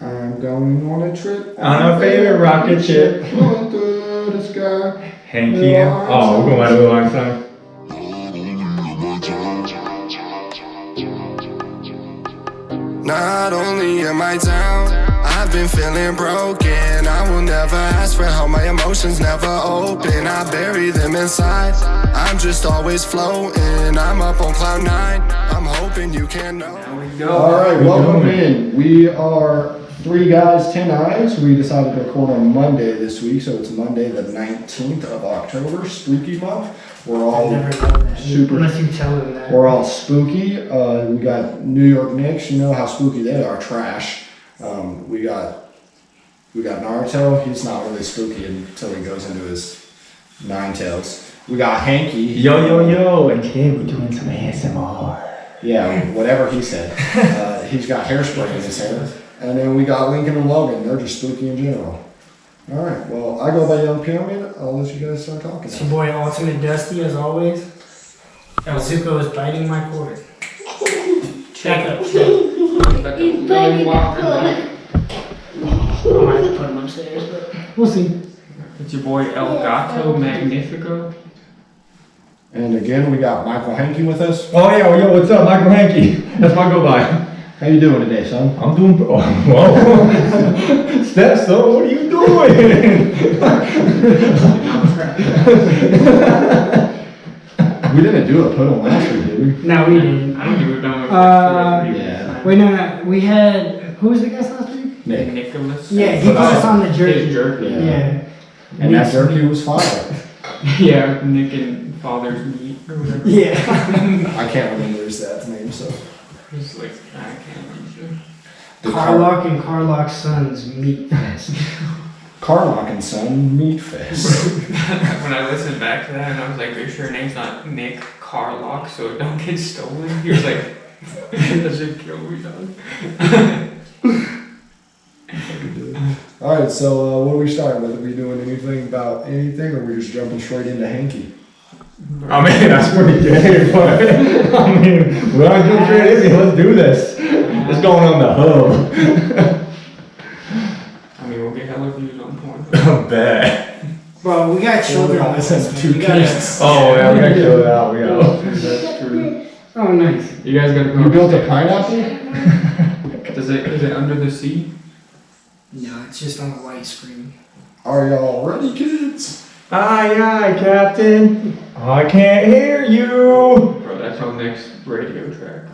I'm going on a trip on a favorite rocket ship. Going through the sky. Hanke. Oh, we're going to do a long song. Not only am I down, I've been feeling broken. I will never ask for help, my emotions never open. I bury them inside, I'm just always floating. I'm up on cloud 9, I'm hoping you can know. Alright, welcome in. We are 3 guys, 10 eyes. We decided to record on Monday this week, so it's Monday the 19th of October, spooky month. We're all super, unless you tell them that. we're all spooky. We got New York Knicks, you know how spooky they are, trash. We got Naruto, he's not really spooky until he goes into his 9 tails. We got Hanke. Yo, and today we're doing some ASMR. Yeah, whatever he said. He's got hairspray in his hair. And then we got Lincoln and Logan, they're just spooky in general. Alright, well, I go by Young Pyramid. I'll let you guys start talking. It's your boy Ultimate Dusty, as always. El Zuko is biting my cord. Check up. He's biting the cord. I might have to put him upstairs, but we'll see. It's your boy El Gato Magnifico. And again, we got Michael Hanke with us. Oh, yeah, yo, what's up, Michael Hanke? That's my go by. How you doing today, son? I'm doing, whoa. Steph, son, what are you doing? We didn't do a put on last week, did we? No, we didn't. I don't think we've done it. Yeah. Wait, no. We had, who was the guest last week? Nick. Nicholas. Yeah, he put us on the His jersey. jerky. Yeah. And that jerky was fire. Yeah, Nick and Father's Meat or whatever. Yeah. I can't remember his dad's name, so. It's like, I can't remember. Carlock and Carlock's Sons Meat Fest. Carlock and Son Meat Fest. When I listened back to that, and I was like, are you sure your name's not Nick Carlock so it don't get stolen? He was like, that should kill me, dog. Alright, so what are we starting with? Are we doing anything about anything, or are we just jumping straight into Hanke? I mean, that's pretty gay, but I mean, we're not doing straight in. Let's do this. It's going on the hub. I mean, we'll get hella views on porn. I bet. Bro, we got children on this. Two kids. Oh, yeah, we gotta kill it out. We gotta. That's true. Oh, nice. You guys gotta You built a pineapple? Is it under the sea? No, it's just on the white screen. Are y'all ready, kids? Aye, Captain. I can't hear you. Bro, that's our next radio track.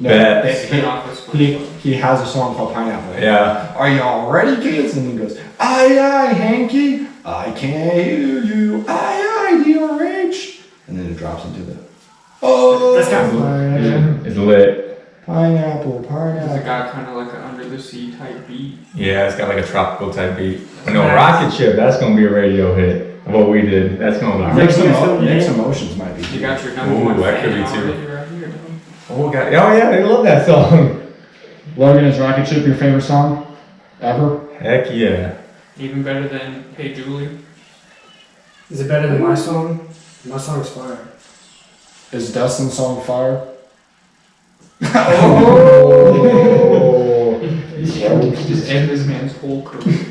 Bet. Spin off of SpongeBob. He has a song called Pineapple. Yeah. Are y'all ready, kids? And he goes, aye, Hanke, I can't hear you. Aye, DRH. And then it drops into the, oh, That's kind of fire, actually. It's lit. pineapple. It's got kind of like an under the sea type beat. Yeah, it's got like a tropical type beat. I know, rocket ship. That's gonna be a radio hit. What we did. That's gonna be. Mixed emotions might be. You got your number Ooh, one that fan could be too. already right here, dog. Oh, God. Oh, yeah, they love that song. Logan, is Rocket Ship your favorite song ever? Heck yeah. Even better than Hey Julie. Is it better than my song? My song's fire. Is Dustin's song fire? Oh. Just end this man's whole career.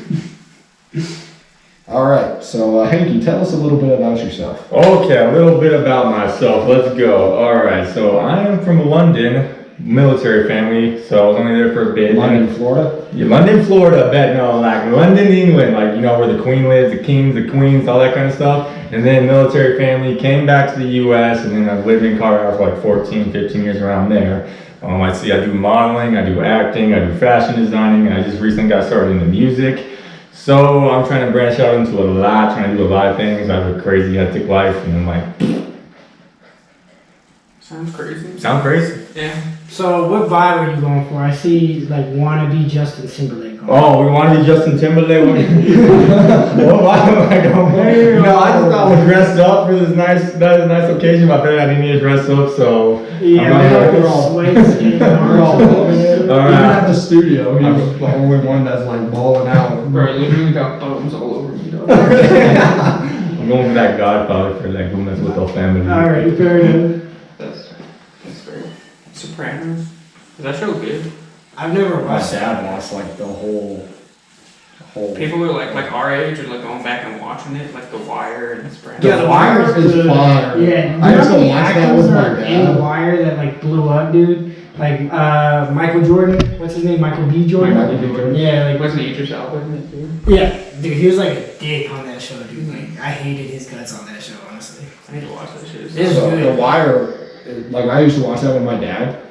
All right, so Hanke, tell us a little bit about yourself. Okay, a little bit about myself. Let's go. All right, so I am from London, military family, so I was only there for a bit. London, Florida? Yeah, London, Florida, bet no, like London, England, like you know where the Queen lives, the kings, the queens, all that kind of stuff. And then military family, came back to the US, and then I've lived in Colorado for like 14, 15 years around there. I do modeling, I do acting, I do fashion designing, and I just recently got started into music. So I'm trying to branch out into a lot, trying to do a lot of things. I have a crazy, hectic life, and I'm like, Sounds crazy. sound crazy? Yeah. So, what vibe are you going for? I see, like, wannabe Justin Timberlake. Oh, we want to be Justin Timberlake? What vibe am I going for? No, I just thought we'd dress up for this nice occasion. My family, I didn't need to dress up, so. Yeah, we're all skating. We're all All right. Even at the studio, he's the only one that's like balling out. Bro, I literally got bones all over me, dog. I'm going for that Godfather for that go mess with the family. Alright, fair enough. That's fair. Sopranos. Is that show good? I've never My watched it. dad watched like the whole. People who are like our age are like going back and watching it, like The Wire and Sopranos. Yeah, The Wire is good. fire. Yeah, I used to you know watch the that with actors my that are in dad. The Wire that like blew up, dude. Like Michael Jordan, what's his name? Michael B. Jordan. Michael B. Jordan. Yeah, like Wasn't Idris Elba in it too? yeah, dude, he was like a dick on that show, dude. Like I hated his guts on that show, honestly. I need to watch that shit. It's So, good. The Wire, like I used to watch that with my dad.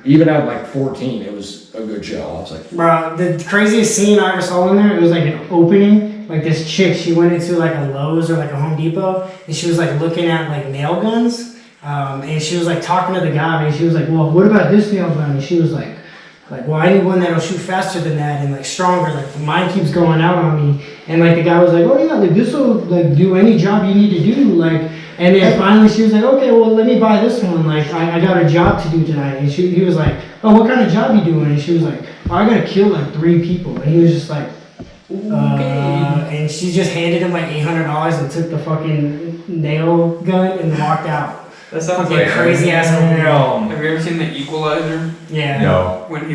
Even at like 14, it was a good show. I was like, Bro, the craziest scene I ever saw in there, it was like an opening. Like this chick, she went into like a Lowe's or like a Home Depot, and she was like looking at like nail guns. And she was like talking to the guy, and she was like, well, what about this nail gun? And she was like, well, I need one that'll shoot faster than that and like stronger. Like mine keeps going out on me. And like the guy was like, oh yeah, like this will like do any job you need to do. Like, and then finally she was like, okay, well let me buy this one. Like I got a job to do tonight. And he was like, oh, what kind of job you doing? And she was like, oh, I gotta kill like 3 people. And he was just like, and she just handed him like $800 and took the fucking nail gun and walked out. That sounds Fucking like crazy ass. Have you ever seen The Equalizer? Yeah. No. When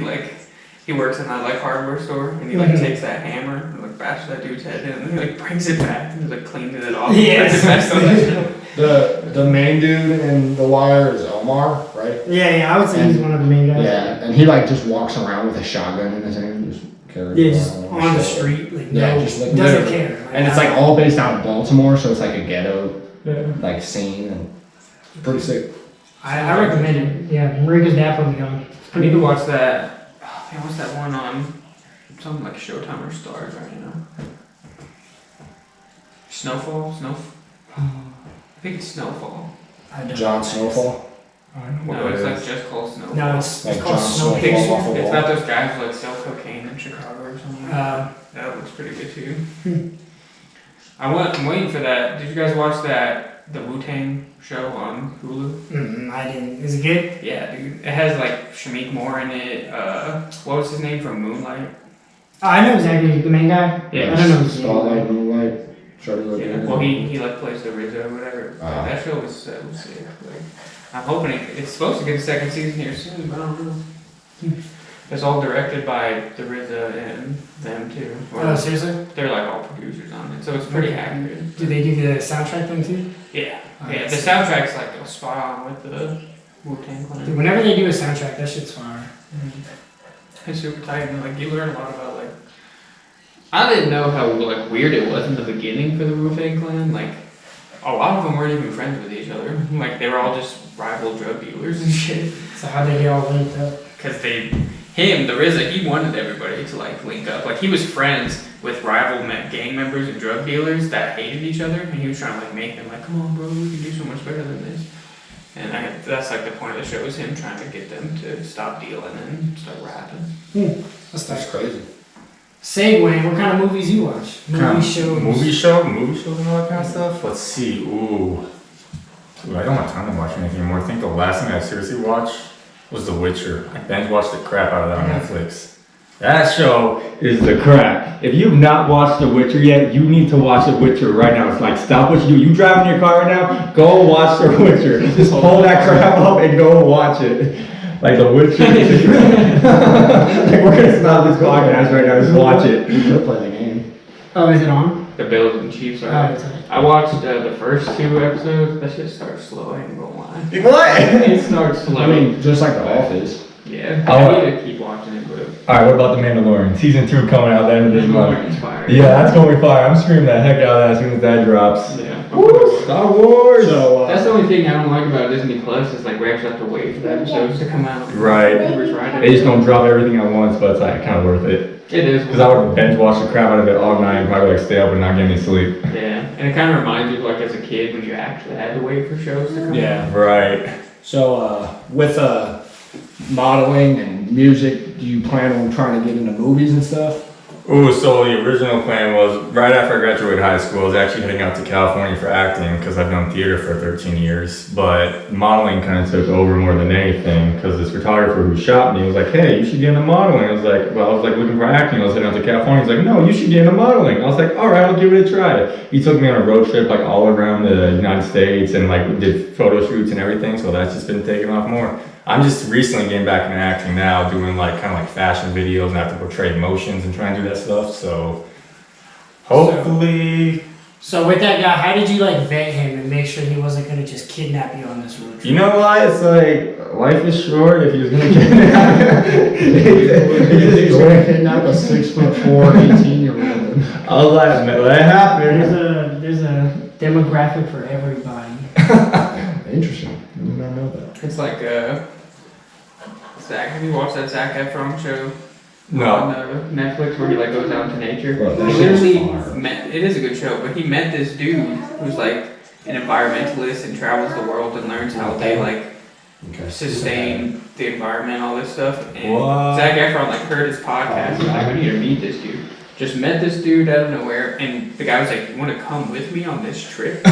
he works in that like hardware store and he like takes that hammer and like bashes that dude's head in and then he like brings it back and he like cleans it off. Yes. Like, the best on that show. the main dude in The Wire is Omar, right? Yeah, I would say he's one of the main guys. Yeah, and he like just walks around with a shotgun in his hand, just carries Yeah, it just around on the shit. street. Like, Yeah, no, just like doesn't literally. care. Like, And it's like all based out of Baltimore, so it's like a ghetto like scene and pretty sick. I recommend it. Yeah, Marica's dad put me on. I need to watch that. Oh, man, what's that one on something like Showtime or Stars right now? Snowfall? I think it's Snowfall. John Snowfall. No, it's like just called Snowfall. No, it's Like called John Snow Snowfall Picture. off a It's wall. about those guys who like sell cocaine in Chicago or something. That looks pretty good too. I'm waiting for that. Did you guys watch the Wu-Tang show on Hulu? I didn't. Is it good? Yeah, dude. It has like Shamik Moore in it. What was his name from Moonlight? I know exactly the main guy. Yeah. I don't know his name. Spotlight, Moonlight, Charlie Yeah. Logan. Well, he like plays the RZA or whatever. Ah. That show was sick. Like, I'm hoping it's supposed to get a second season here soon, but I don't know. It's all directed by the RZA and them too. Oh, seriously? They're like all producers on it, so it's pretty accurate. Do they do the soundtrack thing too? Yeah, Oh, yeah. The that's- soundtrack's like spot on with the Wu-Tang Dude, Clan. whenever they do a soundtrack, that shit's fire. It's super tight, and like you learn a lot about like. I didn't know how like weird it was in the beginning for the Wu-Tang Clan. Like, a lot of them weren't even friends with each other. Like they were all just rival drug dealers and shit. So how they get all linked up? Cause the RZA, he wanted everybody to like link up. Like he was friends with rival gang members and drug dealers that hated each other, and he was trying to like make them like, come on, bro, we can do so much better than this. And that's like the point of the show is him trying to get them to stop dealing and start rapping. That's crazy. Segue, what kind of movies you watch? Movie shows? Movie shows and all that kind of stuff? Let's see. Ooh, I don't have time to watch anything anymore. I think the last thing I seriously watched was The Witcher. I binge watched the crap out of that on Netflix. That show is the crap. If you've not watched The Witcher yet, you need to watch The Witcher right now. It's like, stop what you do. You drive in your car right now, go watch The Witcher. Just pull that crap up and go watch it. Like The Witcher. Like we're gonna stop this podcast right now, just watch it. You could play the game. Oh, is it on? The Bills and Chiefs Oh, are. it's on. I watched the first 2 episodes. That shit starts slow. I ain't gonna lie. What? It starts slow. I mean, just like The Office. Yeah, Oh. I need to keep watching it, but Alright, what about The Mandalorian? Season 2 coming out the end of this month. it's fire. Yeah, that's gonna be fire. I'm screaming the heck out of that as soon as that drops. Yeah. Star Wars! So, That's the only thing I don't like about Disney Plus is like we actually have to wait for the episodes to come out. Right. Every Friday. They just don't drop everything at once, but it's like kind of worth it. It is. Because I would binge watch the crap out of it all night and probably like stay up and not get any sleep. Yeah, and it kind of reminds you of like as a kid when you actually had to wait for shows to come out. yeah. Right. So, with modeling and music, do you plan on trying to get into movies and stuff? Ooh, so the original plan was right after I graduated high school, I was actually heading out to California for acting because I've done theater for 13 years. But modeling kind of took over more than anything because this photographer who shot me was like, hey, you should get into modeling. I was like, looking for acting. I was heading out to California. He's like, no, you should get into modeling. I was like, all right, I'll give it a try. He took me on a road trip like all around the United States and like did photo shoots and everything. So that's just been taking off more. I'm just recently getting back into acting now, doing like kind of like fashion videos and I have to portray emotions and try and do that stuff. So hopefully, So with that guy, how did you like vet him and make sure he wasn't gonna just kidnap you on this road trip? you know what? It's like life is short. If he was gonna kidnap, He's gonna kidnap a 6'4", 18-year-old. I'll let it happen. There's a demographic for everybody. Interesting. I did not know that. It's like Zach. Have you watched that Zac Efron show? No. On Netflix where he like goes out into nature. Bro, that He shit's literally fire. met. It is a good show, but he met this dude who's like an environmentalist and travels the world and learns how they like Okay. sustain the environment, all this stuff. And What? Zac Efron like heard his podcast. He's like, I need to meet this dude. Just met this dude out of nowhere, and the guy was like, "You want to come with me on this trip?"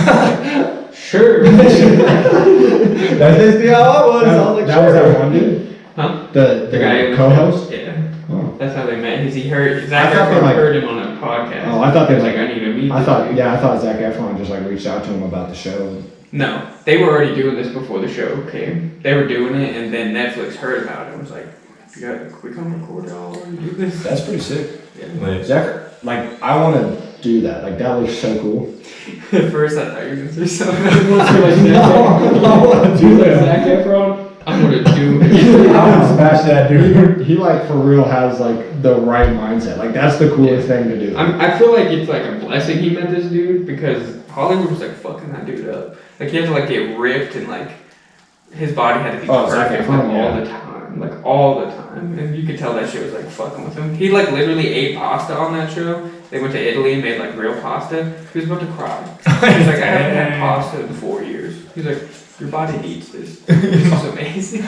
Sure. That's basically how I was. I was like, That was that one dude? Huh? The The guy who was co-host? Yeah. Oh. That's how they met. He heard Zac I thought they, Efron like- heard him on a podcast. Oh, I thought they He was was like, I need to meet. I this thought, dude." yeah, I thought Zac Efron just like reached out to him about the show. No, they were already doing this before the show came. They were doing it, and then Netflix heard about it and was like, "You got, can we come record y'all and do this?" That's pretty sick. Yeah. Like, Zac, like, I want to do that. Like, that looks so cool. At first, I thought you were gonna say something. I want to do that. Zac Efron, I'm gonna do I it. would smash that dude. He like for real has like the right mindset. Like that's the coolest thing to do. I feel like it's like a blessing he met this dude because Hollywood was like fucking that dude up. Like he had to like get ripped and like his body had to be Zac perfect Efron, like, all the time, like all the time, and you could tell that shit was like fucking with him. He like literally ate pasta on that show. They went to Italy and made like real pasta. He was about to cry. He was like, I haven't had pasta in 4 years. He's like, your body needs this. This is amazing.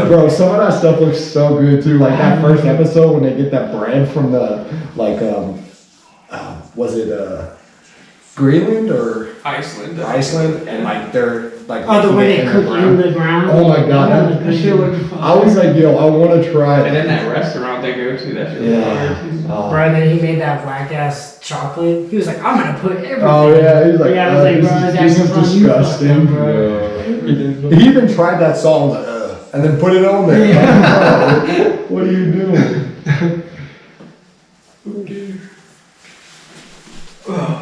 Bro, some of that stuff looks so good too. Like that first episode when they get that bread from the like was it Greenland or Iceland. Iceland, and like they're like Oh, the making way it they cook in the ground. Oh my god, that shit looked. I was like, yo, I want to try And it. then that restaurant they go to, that shit was fire too. Oh. Bro, then he made that black ass chocolate. He was like, I'm gonna put everything. Oh yeah, he's like, Yeah, I was like, bro, this is Zac Efron, you fucked disgusting, up, bro. He even tried that song, like, and then put it on there. Like, what are you doing?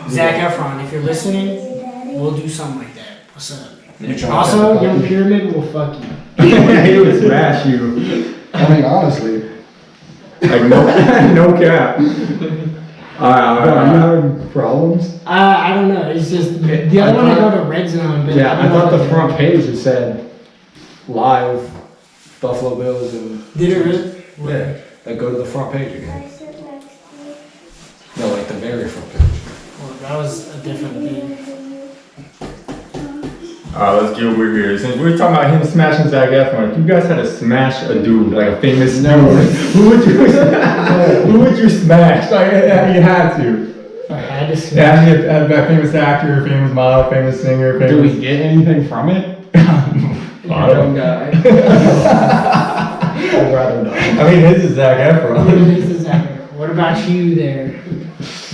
Zac Efron, if you're listening, we'll do something like that. What's up? You trying Also, to Young Pyramid will fuck you. He would smash you. I mean, honestly. Like no cap. Are you having problems? I don't know. It's just the other one I go to Red Zone. But Yeah, I don't thought know the if front page it said live Buffalo Bills and Did it really? yeah, like go to the front page again. No, like the very front page. Well, that was a different thing. Alright, let's get over here. Since we're talking about him smashing Zac Efron, if you guys had to smash a dude, like a famous dude, who would you who would you smash? Like you had to. I had to smash. Yeah, you had a famous actor, famous model, famous singer, famous. Do we get anything from it? I don't know. guy. I'd rather not. I mean, this is Zac Efron. This is Zac. What about you there?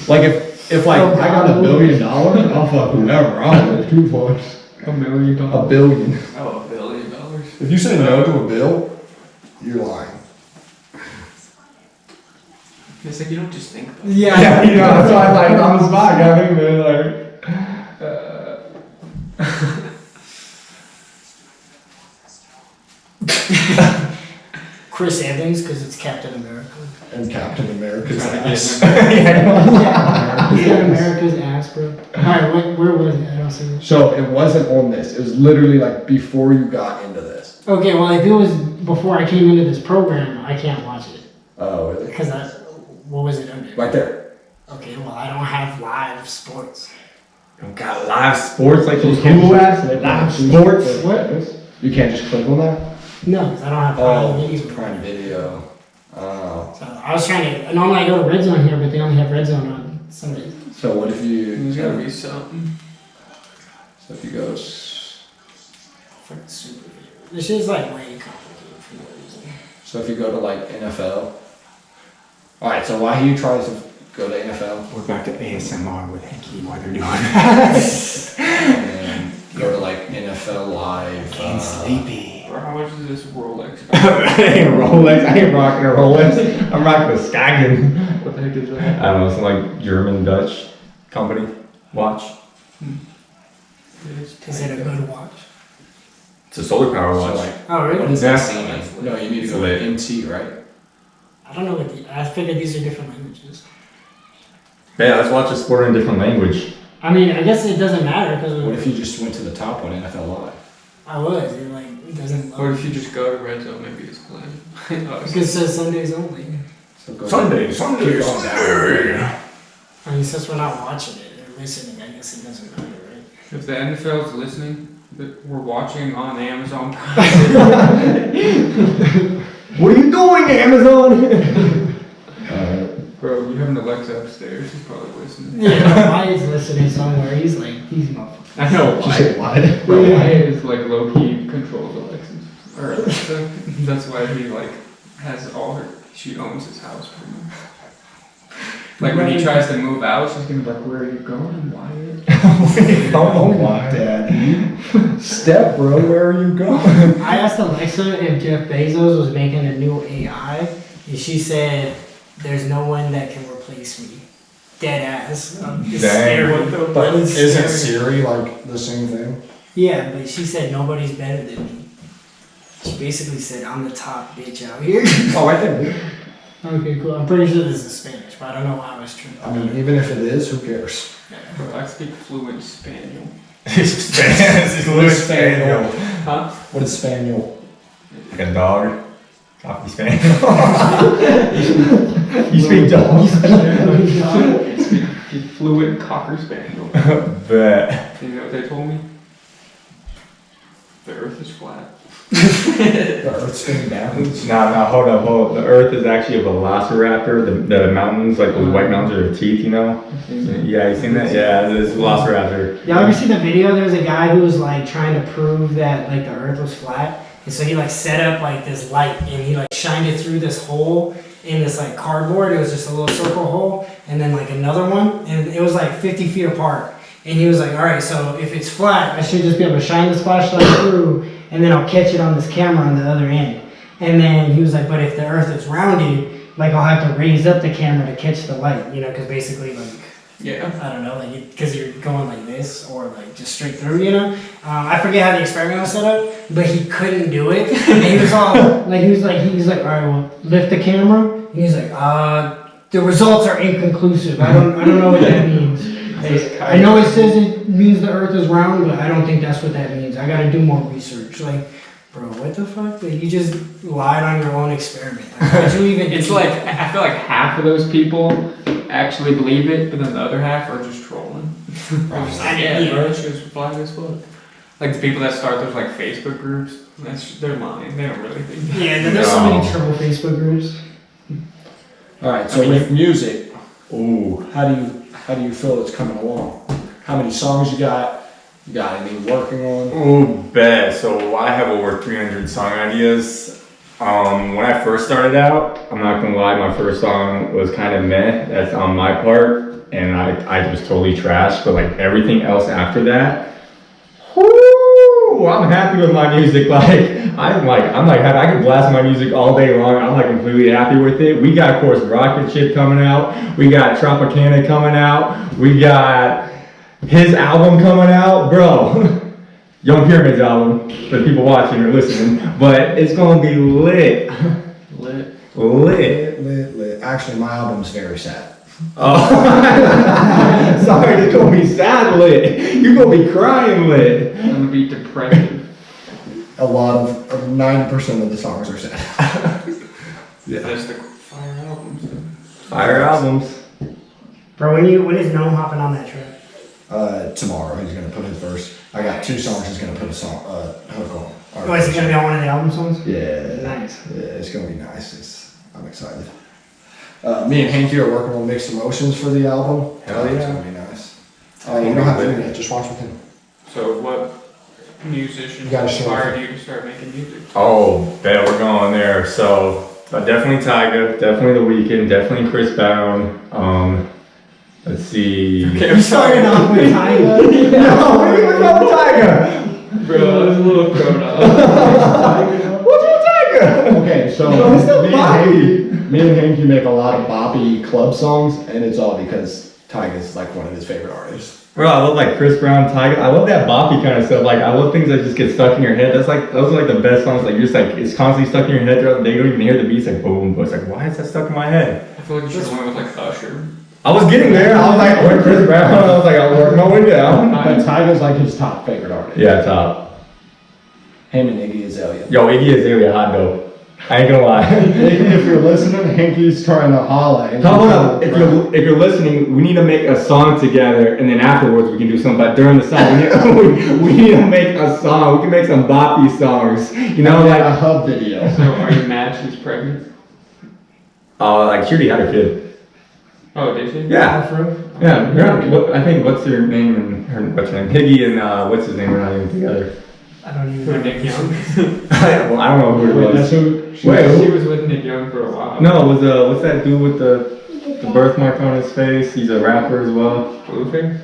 Like if like I got $1 billion, I'll fuck whoever. I don't give two fucks. $1 million. $1 billion. Oh, $1 billion. If you say no to a bill, you're lying. It's like you don't just think about it. Yeah, you know, that's why I like on the spot, got him there, Chris Evans, because it's Captain America. And Captain America's Trying to ass. He's got America's ass, bro. Alright, where was it? I don't see it. So it wasn't on this. It was literally like before you got into this. Okay, well, if it was before I came into this program, I can't watch it. Oh, really? Because what was it under? Right there. Okay, well, I don't have live sports. got live sports like those Hulu apps, like live sports. What? You can't just click on that? No, because I don't have Oh, Prime Video. Prime Video. Oh. So I was trying to. Normally I go to Red Zone here, but they only have Red Zone on Sundays. So what if you? There's gotta be something. So if you go. Fucking super video. This shit's like way complicated for no reason. So if you go to like NFL. All right. So why he tries to go to NFL? We're back to ASMR with Hanke while they're doing And go to like NFL Live. Sleepy. Or how much is this Rolex? I ain't Rolex. I ain't rocking a Rolex. I'm rocking a Skagen. What the heck is that? I don't know, some like German Dutch company watch. Is it a good watch? It's a solar power So watch. like, Oh, what really? is Yeah. that saying? No, you need to go to MT, right? I don't know what I figured these are different languages. Yeah, let's watch a sport in a different language. I mean, I guess it doesn't matter What if because you just went to the top one, NFL Live? I was. It like it doesn't. What if you just go to Red Zone? Maybe it's playing. Because it says Sundays only. So go Sunday. keep going down. I mean, since we're not watching it or listening, I guess it doesn't matter, right? If the NFL's listening, that we're watching on Amazon Prime. What are you doing, Amazon? Bro, you have an Alexa upstairs. He's probably listening. Yeah, Wyatt's listening somewhere. He's like, these motherfuckers. I know why. What? Bro, Wyatt is like low key controls Alexis. Or Alexa. That's why he like has all her. She owns his house pretty much. Like when he tries to move out, she's gonna be like, "Where are you going, Wyatt?" Oh my daddy. Step, bro, where are you going? I asked Alexa if Jeff Bezos was making a new AI, and she said, "There's no one that can replace me." Dead ass. It's Dang. scary. But It's isn't scary. Siri like the same thing? Yeah, but she said nobody's better than me. She basically said, "I'm the top bitch out here." Oh, I think. Okay, cool. I'm pretty sure this is Spanish, but I don't know how it's true. I mean, even if it is, who cares? Bro, I speak fluent Spaniel. It's Louis Spaniel. Huh? What is Spaniel? Like a dog. Coffee Spaniel. You speak dog? Speak fluent Cocker Spaniel. Bet. You know what they told me? The Earth is flat. The Earth's spinning backwards. Nah, hold up. The Earth is actually a velociraptor. The mountains, like those white mountains, are their teeth, you know? Yeah, you seen that? Yeah, it's a velociraptor. Y'all ever see the video? There was a guy who was like trying to prove that like the Earth was flat, and so he like set up like this light, and he like shined it through this hole in this like cardboard. It was just a little circle hole, and then like another one, and it was like 50 feet apart. And he was like, "All right, so if it's flat, I should just be able to shine this flashlight through, and then I'll catch it on this camera on the other end." And then he was like, "But if the Earth is rounded, like I'll have to raise up the camera to catch the light, you know, because basically like." Yeah. I don't know, like, because you're going like this or like just straight through, you know. I forget how the experiment was set up, but he couldn't do it. And he was all like, he was like, "All right, well, lift the camera." And he's like, "The results are inconclusive. I don't know what that means. I know it says it means the Earth is round, but I don't think that's what that means. I got to do more research." Like, bro, what the fuck? Like, you just lied on your own experiment. Like, how'd you even? It's like, I feel like half of those people actually believe it, but then the other half are just trolling. They're just like, yeah, bro, it's just fly this book. Like the people that start those like Facebook groups, they're lying. They don't really think that. Yeah, there's so many trouble Facebook groups. All right, so with music, how do you feel it's coming along? How many songs you got? You got any working on? Ooh, bet. So I have over 300 song ideas. When I first started out, I'm not gonna lie, my first song was kind of meh. That's on my part, and I was totally trashed. But like everything else after that, whoo, I'm happy with my music. I'm like happy. I can blast my music all day long. I'm like completely happy with it. We got, of course, Rocket Ship coming out. We got Tropicana coming out. We got his album coming out, bro. Young Pyramid's album, for people watching or listening, but it's gonna be lit. Lit. Actually, my album's very sad. Oh, sorry, it's gonna be sad lit. You're gonna be crying lit. I'm gonna be depressive. A lot of 90% of the songs are sad. Yeah. That's the fire albums. Fire albums. Bro, when is Gnome hopping on that track? Tomorrow he's gonna put his verse. I got 2 songs. He's gonna put a song, hook on. Oh, is it gonna be on one of the album songs? Yeah. Nice. Yeah, it's gonna be nice. I'm excited. Me and Hanke are working on Mixed Emotions for the album. Hell It's yeah. gonna be nice. You don't have to do that. Just watch with him. So what musician You gotta show inspired you to start making music? Oh, bet we're going there. So definitely Tyga, definitely The Weeknd, definitely Chris Brown. Let's see. Okay, You I'm started sorry. off with Tyga. No, what are you talking about Tiger? Bro, I was a little thrown off. What's with Tiger? Okay, so No, it's still me and Hanky make a lot of boppy club songs, and it's all because Tyga's like one of his favorite artists. Bro, I love like Chris Brown, Tiger. I love that boppy kind of stuff. Like I love things that just get stuck in your head. Those are like the best songs. Like you're just like it's constantly stuck in your head throughout the day. You don't even hear the beats. Like boom, but it's like why is that stuck in my head? I feel like you should have went with like Usher. I was getting there. I was like, oh, Chris Brown. I was like, I'll work my way down. But Tyga's like his top favorite artist. Yeah, top. Him and Iggy Azalea. Yo, Iggy Azalea, hot dope. I ain't gonna lie. Iggy, if you're listening, Hanky's trying to holla. Hold up. If you're listening, we need to make a song together, and then afterwards we can do something. But during the song, we need to make a song. We can make some boppy songs. You know, like a hub video. So are you mad she's pregnant? like she already had a kid. Oh, did she? Yeah. I think what's her name and what's her name? Higgy and what's his name? We're not even together. I don't even Who, know. Nick Young? Well, I don't know who it Wait, that's was. who? She Wait, was with Nick Young for a while. No, it was what's that dude with the birthmark on his face? He's a rapper as well. Blueface?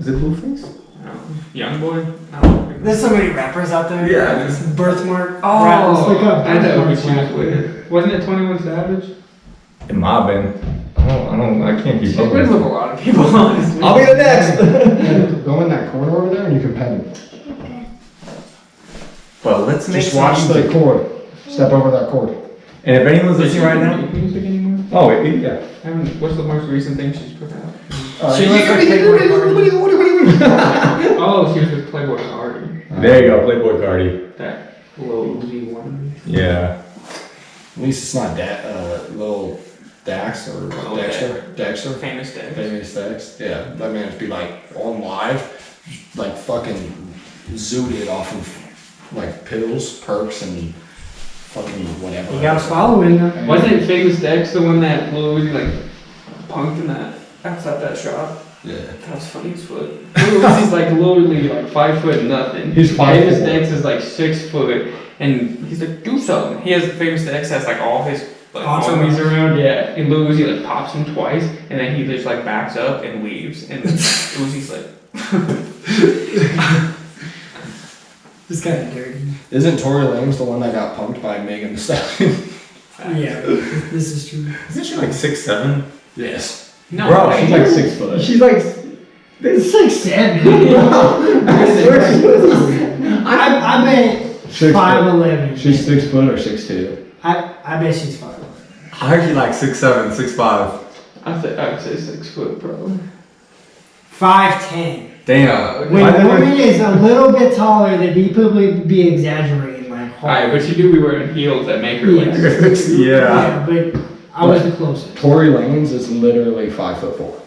Is it Blueface? No. Young boy? No. There's so many rappers out there. Yeah, there's- Birthmark. Oh, Rap, let's look up I know who birthmark she was rap. with. Wasn't it 21 Savage? It might have been. I can't keep She's up been with with a it. lot of people, honestly. I'll be the next. Go in that corner over there and you can pet him. Well, let's make Just watch the cord. Step over that cord. And if anyone's Does she listening right make now, music anymore? oh yeah. I haven't, what's the most recent thing she's put out? She was with Playboy Cardi. Oh, she was with Playboy Cardi. There you go, Playboy Cardi. That Lil Uzi one. Yeah. At least it's not little Dax or Lil Dexter. Famous Dex. Famous Dax. Yeah, that man's be like on live, like fucking zooted off of like pills, perks, and fucking whatever. You got a following though. Wasn't it Famous Dex the one that Lil Uzi like punked in that outside that shop? Yeah. That was funny as fuck. Lil Uzi's like literally like 5 foot nothing. He's 5'4". Famous Dex is like 6 foot, and he's like, do something. He has Famous Dex has like all his like homies around, yeah. And Lil Uzi like pops him twice, and then he just like backs up and leaves, and Uzi's like. It's kind of dirty. Isn't Tory Lanez the one that got punked by Megan Thee Stallion? Yeah, this is true. Isn't she like 6'7"? Yes. No, Bro, way. She's like 6 foot. She's like. It's 6'7". I swear she was. I bet 5'11". She's 6 foot or 6'2". I bet she's 5'11". I heard she like 6'7", 6'5". I'd say 6 foot, bro. 5'10". Damn. When I a never- woman is a little bit taller, they'd be probably be exaggerating like Alright, hard. but you do be wearing heels that make her like Yeah. 6'2". Yeah. But I was the closest. Tory Lanez is literally 5'4".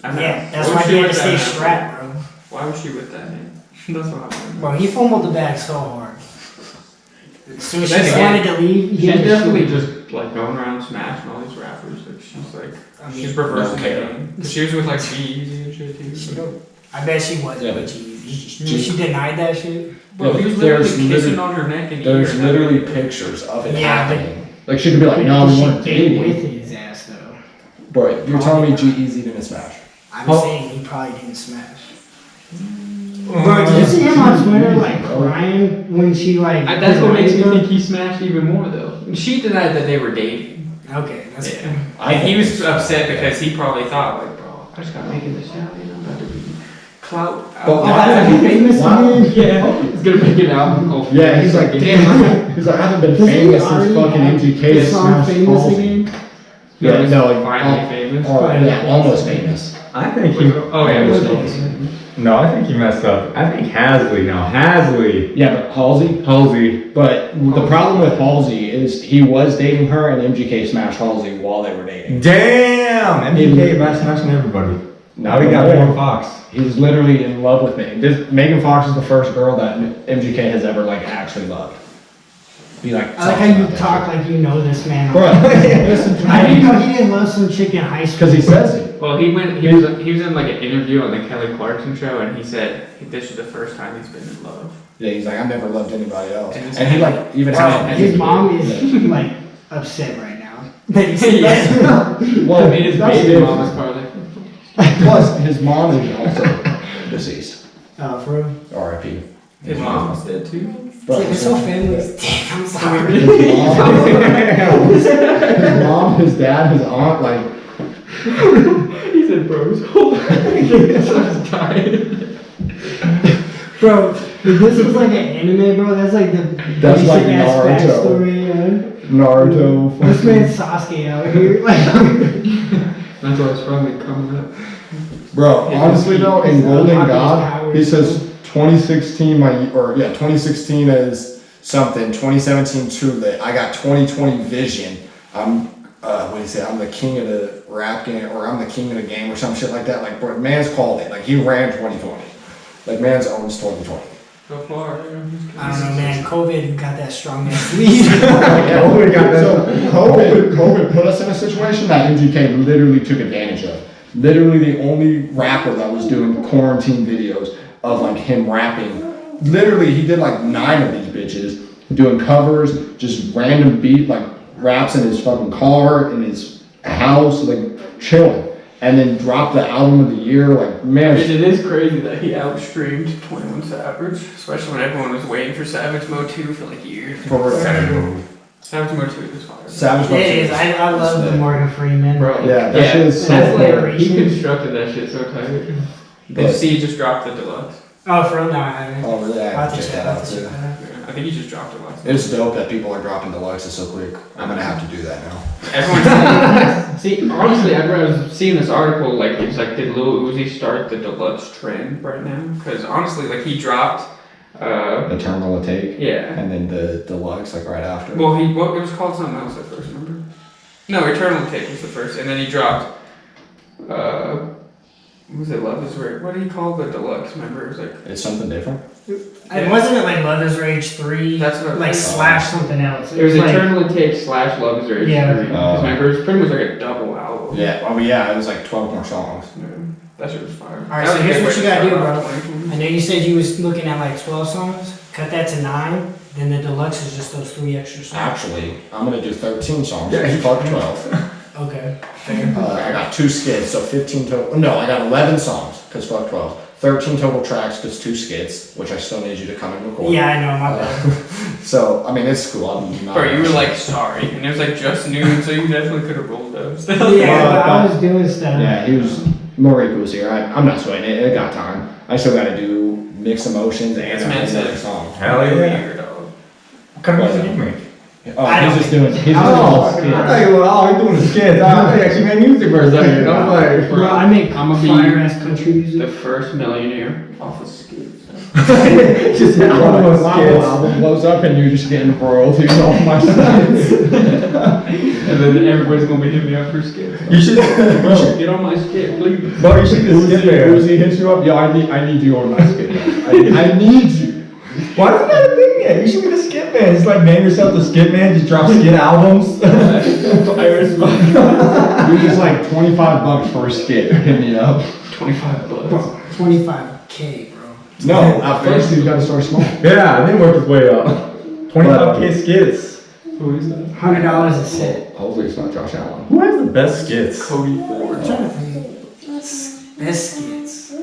I know. Yeah, that's Why why was he she had to with stay that? strapped, bro. Why was she with that man? That's what I'm wondering. Bro, he fumbled the bag so hard. As soon as she Then again, wanted to leave, he She's had to definitely shoot. just like going around smashing all these rappers. Like she's like, I mean, she's reversing okay. the game. 'Cause she was with like G-Eazy and shit too. She don't- I bet she was Yeah, with but Jeezy. She denied that shit. Bro, he was There's literally kissing literally- on her neck and There's eating her. literally pictures of it Yeah, but- happening. Like she could be like, no, But we she weren't did dating. with his ass though. Bro, you're telling me G-Eazy didn't smash? I'm Oh. saying he probably didn't smash. Bro, did you see him on Twitter like crying when she like? That's what makes me denied think he smashed even more though. She denied that they were dating. him? Okay, that's Yeah. I And he think was it's- upset because he probably thought like, bro, I just got making this out, you know, I'm about to be clout. But Oh, why- that's like famous Wow. again? Yeah, he's gonna make an album. Oh, Yeah, he's like, damn. He's like, I haven't been Does he famous already since fucking have MGK the song smashed Famous Halsey. again? Yeah, no, like, finally famous. Yeah, almost famous. I think he. Oh yeah, Almost it was famous. No, I think he messed up. I think Hasley now. Hasley. Yeah, but Halsey. Halsey. But the problem with Halsey is he was dating her and MGK smashed Halsey while they were dating. Damn! MGK about smashing everybody. Now we got Megan Fox. He's literally in love with Megan. Megan Fox is the first girl that MGK has ever like actually loved. Be like, I like how you talk like you know this man. Bro, listen to I didn't me. know he didn't love some chick in high school. Because he says it. Well, he was in like an interview on the Kelly Clarkson show, and he said this is the first time he's been in love. Yeah, he's like, I've never loved anybody else. And And he like even Bro, had his mom is like upset right now. That he said that. Well, I mean, his that's baby it. mom is probably like, Plus, his mom is also deceased. For real? R.I.P. His mom was dead too. Bro, It's so family. Damn, I'm sorry. his mom, his dad, his aunt, like, He said, bro, his whole son's dying. Bro, if this was like an anime, bro, that's like the That's like basic ass Naruto. backstory, yeah. Naruto. This man's Sasuke out here. Like, That's why it's probably coming up. Bro, honestly though, in Golden Unlocking his God, powers. he says 2016 2016 is something, 2017 too late. I got 2020 vision. I'm what do you say? I'm the king of the rap game, or I'm the king of the game, or some shit like that. Like, bro, man's called it. Like, he ran 2020. Like, man's owns 2020. Go far. I don't know, man. COVID got that strong ass lead. So COVID put us in a situation that MGK literally took advantage of. Literally the only rapper that was doing quarantine videos of like him rapping. Literally, he did like 9 of these bitches doing covers, just random beat, like raps in his fucking car, in his house, like chilling. And then dropped the album of the year, like, man. It is crazy that he outstreamed 21 Savage, especially when everyone was waiting for Savage Mode 2 for like years. For real. Savage Mode 2 is fire. Savage It is. I love the Morgan Freeman. Bro, Yeah, that shit is so that's fire. like, he constructed that shit so tight. Did you see he just dropped the deluxe? Oh, for real? No, I haven't. Oh, really? I I'll have have to to check check that that out too. Yeah, I think he just dropped deluxe. It's dope that people are dropping deluxes so quick. I'm gonna have to do that now. Everyone's see, honestly, I was seeing this article, like, it's like, did Lil Uzi start the deluxe trend right now? Because honestly, like, he dropped, The terminal take. yeah. And then the deluxe, like right after. Well, it was called something else at first, remember? No, Eternal Take was the first, and then he dropped, what was it, Love is Rage? What did he call the deluxe, remember? It was like, It's something different. Wasn't it like Love is Rage 3? That's what I Like thought. slash something else. it was like, Eternal Take / Love is Rage 3. Yeah. Because remember, it was pretty much like a double album. Yeah. Oh yeah. It was like 12 more songs. Yeah, that shit was fire. Alright, That so was a here's good what way you to gotta do, start bro. off 2020. I know you said you was looking at like 12 songs. Cut that to 9. Then the deluxe is just those 3 extra songs. Actually, I'm gonna do 13 songs. Yeah. Fuck 12. Okay. Fair. I got 2 skits, so 15 total. No, I got 11 songs, cause fuck 12. 13 total tracks, cause 2 skits, which I still need you to come and record. Yeah, I know, my bad. So, I mean, it's cool. I'm not. Bro, you were like, sorry. And it was like just noon, so you definitely could have rolled up still. Yeah, but I was doing stuff. Yeah, he was. Marica was here. I'm not sweating it. It got time. I still gotta do mixed emotions and This man another said, song. Hell yeah. Weird, dog. What kind of music you make? Oh, I he's don't just doing. He's just Oh, doing I skits. thought you were all doing the skits. I actually made music for a second. I was like, Bro, I make I'ma be fire ass country The music. first millionaire off of skits. just all those My skits. album blows up and you're just getting royalties off my skits. And then everybody's gonna be hitting me up for skits. You should, Get on my skit, please. bro, you should just skip there. Uzi hits you up. Yo, I need you on my skit. I need you. Why is that a thing yet? You should be the skit man. Just like name yourself the skit man, just drop skit albums. You're just like $25 for a skit. Hit me up. 25 bucks. Bro, 25K, bro. No, at first he's gotta start small. Yeah, then work his way up. 25K skits. Who is that? $100 a set. Hopefully it's not Josh Allen. Who has the best skits? Cody Ford. I'm trying to think. Best skits.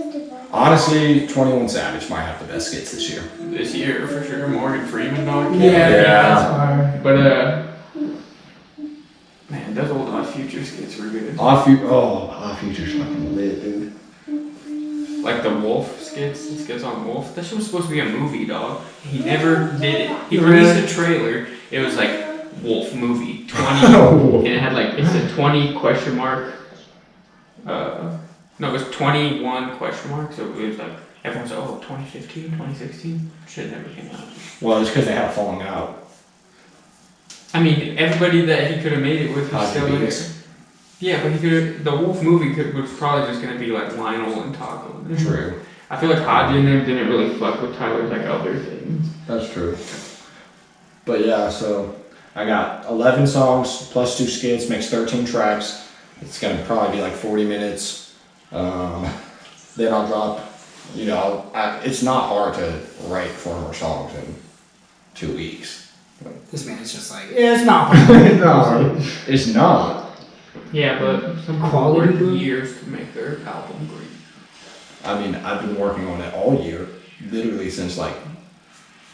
Honestly, 21 Savage might have the best skits this year. This year, for sure. Morgan Freeman, dog. Yeah, Yeah. that's fire. But, man, those old Odd Future skits were good. Odd Future's fucking lit, dude. Like the Wolf skits, the skits on Wolf. That shit was supposed to be a movie, dog. He never did it. He released a trailer. It was like Wolf movie 20, and it had like, it said 20 question mark. No, it was 21 question mark. So it was like everyone's like, oh, 2015, 2016. Shit never came out. Well, it's because they had a falling out. I mean, everybody that he could have made it with was How'd still you in beat it. Yeah, but he could have. The Wolf movie was probably just gonna be like Lionel and Taco. True. I feel like Hodge and them didn't really fuck with Tyler's like other things. That's true. But yeah, so I got 11 songs plus 2 skits, makes 13 tracks. It's gonna probably be like 40 minutes. Then I'll drop, it's not hard to write 4 more songs in 2 weeks. This man is just like, yeah, it's not hard. No. It's not. Yeah, but some Quality, people bro. work years to make their album great. I mean, I've been working on it all year, literally since like,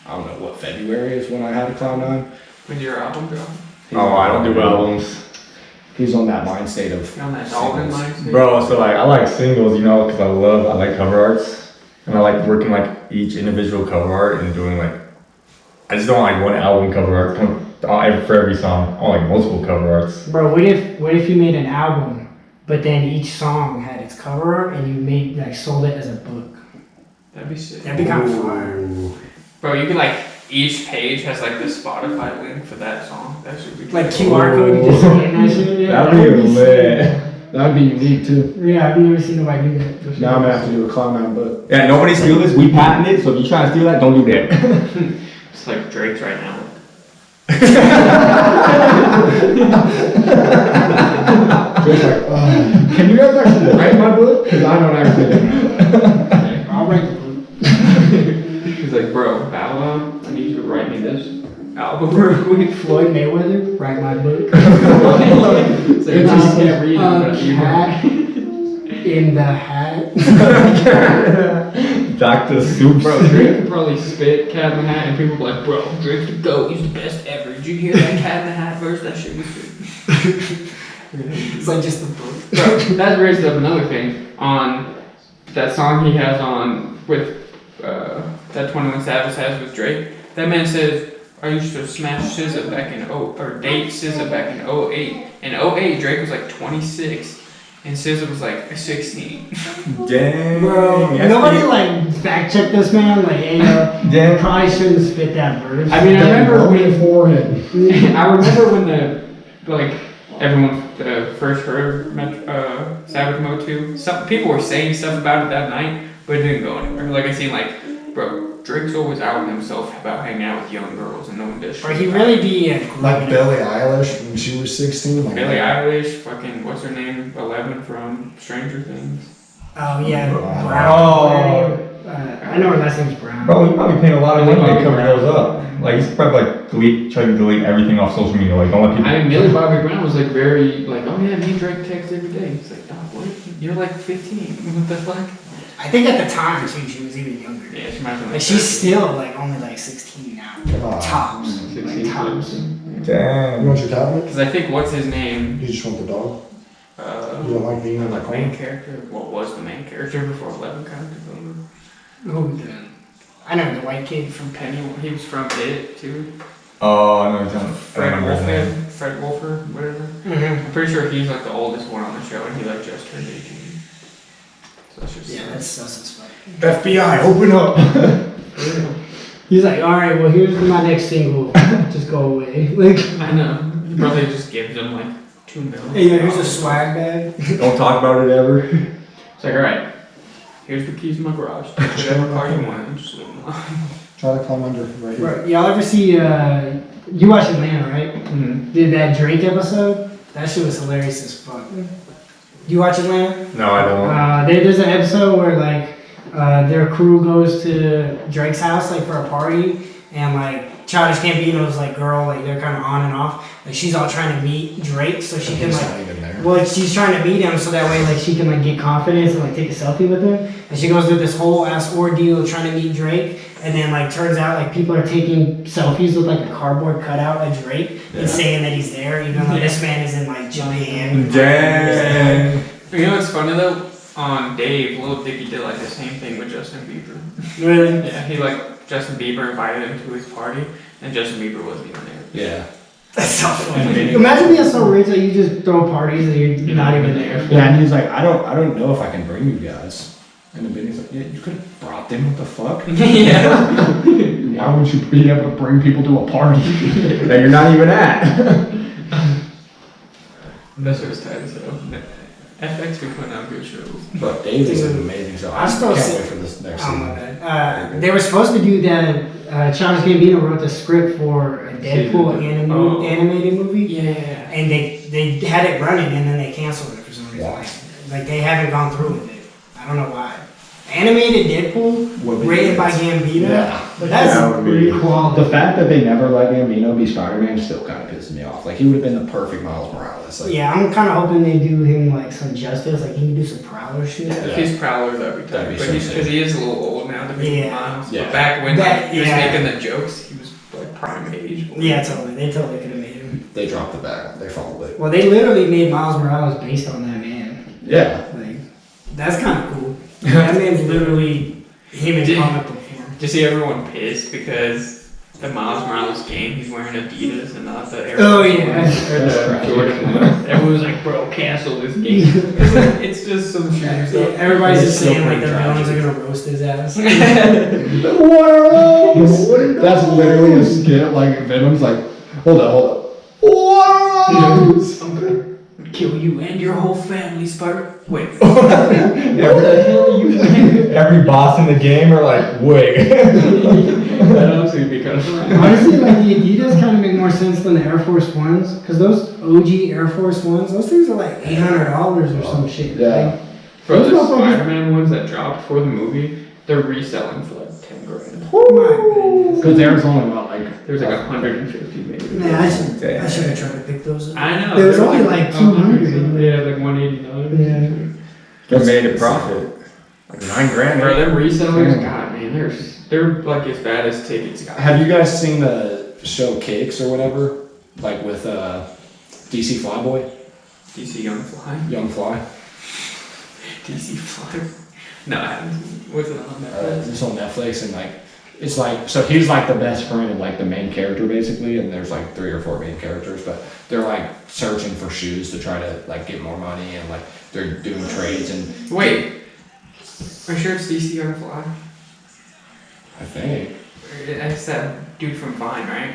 I don't know what, February is when I had a Cloud9. When's your album drop? Oh, I don't do albums. He's on that mind state of On that Dalton singles. line? Bro, so like I like singles, you know, because I like cover arts. And I like working like each individual cover art and doing like, I just don't like one album cover art for every song. I like multiple cover arts. Bro, what if you made an album, but then each song had its cover art and you made like sold it as a book? That'd be sick. That'd be kind of fire. Bro, you could like, each page has like the Spotify link for that song. That should be Like cool. QR code, you just scan that shit. Yeah, That'd be sick. lit. That'd be unique too. Yeah, I've never seen nobody do that. Now I'm gonna have to do a Cloud9 book. Yeah, nobody steal this. We patent it. So if you try to steal that, don't do that. It's like Drake's right now. Just like, can you guys actually write my book? Because I don't actually do that. I'll write the book. He's like, bro, Bow Wow, I need you to write me this album real quick. Floyd Mayweather, write my book. So you just can't read it, but you Cat in the hat. Dr. Soup. Bro, Drake could probably spit Cat in the Hat and people be like, bro, Drake's the GOAT, he's the best ever. Did you hear that Cat in the Hat verse? That shit was good. It's like just the book. Bro, that raised up another thing. On that song he has on with, that 21 Savage has with Drake, that man says, I used to smash SZA back in or date SZA back in 08. In 08, Drake was like 26, and SZA was like 16. Dang. Bro, nobody like fact check this man. Like, hey, Damn. probably shouldn't spit that verse. I mean, I remember when forehead. I remember when everyone first heard Savage Mode 2. Some people were saying stuff about it that night, but it didn't go anywhere. Like I seen bro, Drake's always outing himself about hanging out with young girls and no one does shit. Or he really be Like Billie Eilish when she was 16. Like Billie Eilish, fucking what's her name, 11 from Stranger Things. Oh yeah, Brown. Brown. I know her last name's Brown. Bro, he's probably paying a lot of money to cover those up. Like, he's probably like trying to delete everything off social media. Like, don't let people. I mean, Millie Bobby Brown was like very like, oh yeah, me and Drake text every day. It's like, dog, what? You're like 15. What the fuck? I think at the time too, she was even younger. Yeah, she might have been Like she's still like only like 16 now. Tops. 16 Like, tops. You Damn. want your tablet? Because I think what's his name? You just want the dog? You don't like being on that main corner? character. What was the main character before 11 kind of developed? Oh, I know the white kid from Penny. He was from It too. Oh, I know what you're talking Fred about. Wolfhead, Fred Wolfer, whatever. Mm-hmm. I'm pretty sure he's like the oldest one on the show, and he like just turned 18. So that's just Yeah, that's as fuck. FBI, open up! He's like, all right, well here's my next single. Just go away. Like, I know. He probably just gives them like $2 million. hey, yeah, here's a swag bag. Don't talk about it ever. It's like, all right, here's the keys to my garage. Take whatever car you want and just live in line. Try to climb under right here. Right, y'all ever see? You watch Atlanta, right? Mm-hmm. Did that Drake episode? That shit was hilarious as fuck. You watch Atlanta? No, I don't. There's an episode where like their crew goes to Drake's house like for a party, and like Childish Gambino's like girl, like they're kind of on and off. Like she's all trying to meet Drake so she can He's like. not even there. Well, she's trying to meet him so that way like she can like get confidence and like take a selfie with him. And she goes through this whole ass ordeal trying to meet Drake. And then like turns out like people are taking selfies with like a cardboard cutout of Drake and saying that he's there, even though this man is in like Japan. Dang. You know what's funny though? On Dave, Lil Dicky did like the same thing with Justin Bieber. Really? Yeah, he like Justin Bieber invited him to his party, and Justin Bieber wasn't even there. Yeah. That's so funny. Imagine being so rich that you just throw parties and you're not even there. Yeah, and he's like, I don't know if I can bring you guys. And then Benny's like, yeah, you could have brought them, what the fuck? Yeah. Why would you be able to bring people to a party? That you're not even at. That shit was tight as hell. FX be putting out good shows. But Dave is an amazing show. I I still can't see- wait for this next Oh my season. bad. They were supposed to do that. Childish Gambino wrote the script for a Deadpool animated movie. Yeah. And they had it running and then they canceled it for some reason. Why? Like they haven't gone through with it. I don't know why. Animated Deadpool, What we rated did. by Gambino. Yeah. But that's That would be- pretty quality. The fact that they never let Gambino be Spider-Man still kind of pisses me off. Like, he would have been the perfect Miles Morales. Like, Yeah, I'm kind of hoping they do him like some justice. Like he can do some Prowler shit. If he's Prowler, that'd be That'd tight. be But so he's sick. because he is a little old now to be Yeah. Miles. Yeah. But back when That- he was yeah. making the jokes, he was like prime age. Yeah, totally. They totally could have made him. They dropped the bag. They followed it. Well, they literally made Miles Morales based on that man. Yeah. Like, that's kind of cool. That man's literally him in Did- comic book form. Did you see everyone pissed because the Miles Morales game, he's wearing Adidas and not the Air Oh, Force yeah. Ones or the Jordan ones. Everyone was like, bro, cancel this game. It's just some shoes. Yeah, everybody's just It's so saying like the pretty villains are tragic. gonna roast his ass. What are those? That's literally a skit. Like, Venom's like, hold up. What are those? I'm gonna kill you and your whole family, Spider. Wait. Every boss in the game are like, wait. That honestly would be kind of funny. Honestly, like the Adidas kind of make more sense than the Air Force Ones, because those OG Air Force Ones, those things are like $800 or some shit. Yeah. Like, Bro, Those the motherfuckers- Spider-Man ones that dropped for the movie, they're reselling for like 10 grand. my goodness. Because there's only about like, There's like 150 maybe. Man, I should have tried to pick those up. I know. There was they're only like 200. Yeah, like 189. Yeah. They made a profit. Like $9,000. Bro, them resellers, God, man, they're like as bad as tickets got. have you guys seen the show Cakes or whatever? Like with DC Flyboy, DC Young Fly? Young Fly. DC Fly? No, I haven't. What's it on that? It's on Netflix, and like, it's like, so he's like the best friend of like the main character basically, and there's like 3 or 4 main characters, but they're like searching for shoes to try to like get more money, and like they're doing trades, and Wait. Are you sure it's DC Young Fly? I think, It's that dude from Vine, right?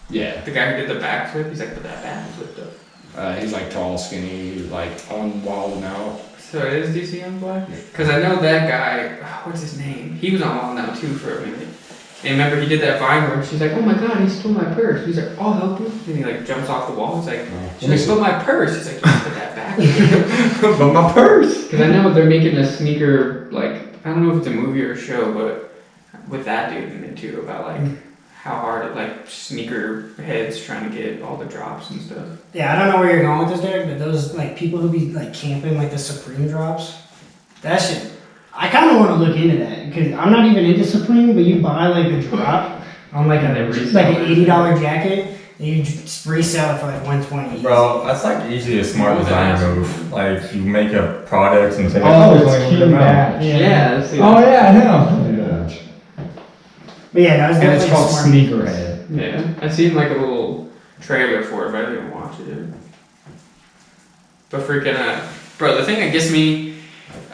yeah, The guy who did the backflip? He's like, but that backflip though. he's like tall, skinny, like on Wild and Out. So it is DC Young Fly? Because I know that guy, what's his name? He was on Wild Now too for a minute. And remember he did that Vine where she's like, oh my god, he stole my purse. He's like, I'll help you. And he like jumps off the wall. He's like, she stole my purse. He's like, you put that back. But my purse. Because I know they're making a sneaker, like, I don't know if it's a movie or a show, but with that dude in it too, about like how hard like sneaker heads trying to get all the drops and stuff. Yeah, I don't know where you're going with this, Derek, but those like people who be like camping like the Supreme drops, that shit. I kind of want to look into that because I'm not even into Supreme, but you buy like a drop on like And they a resell like an it. $80 jacket, and you just resell it for like $120. Bro, that's like usually a smart What was designer that? move. Like you make a product and say, Oh, there's it's only Key one amount. Match. Yeah, that's the Oh yeah, I know. But yeah, that was And definitely it's called a smart. Sneakerhead. Yeah, I seen like a little trailer for it, but I didn't even watch it. But freaking, bro, the thing that gets me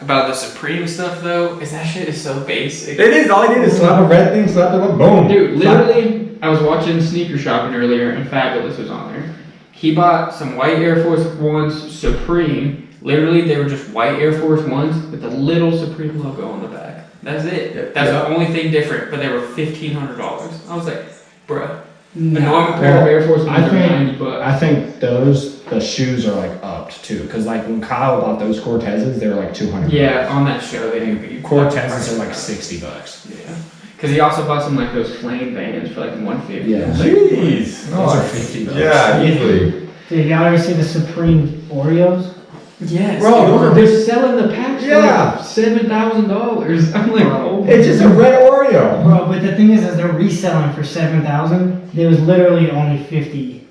about the Supreme stuff though is that shit is so basic. It is. All I did is slap a red thing, slap it up, boom. Dude, literally, I was watching Sneaker Shopping earlier, and Fabulous was on there. He bought some white Air Force Ones Supreme. Literally, they were just white Air Force Ones with a little Supreme logo on the back. That's it. That's the only thing different, but they were $1,500. I was like, bruh. A normal pair of Air Force Ones I are think- $90. I think the shoes are like upped too, because like when Kyle bought those Cortezes, they were like $200. Yeah, on that show they do. Cortezes are like $60. Yeah. Because he also bought some like those flame vans for like $150. Yeah. It's like, Jeez. Those are $50. Yeah, easily. Did y'all ever see the Supreme Oreos? yes. Bro, they're selling the packs Yeah. for like $7,000. I'm like, oh. It's just a red Oreo. Bro, but the thing is they're reselling for $7,000. There was literally only 50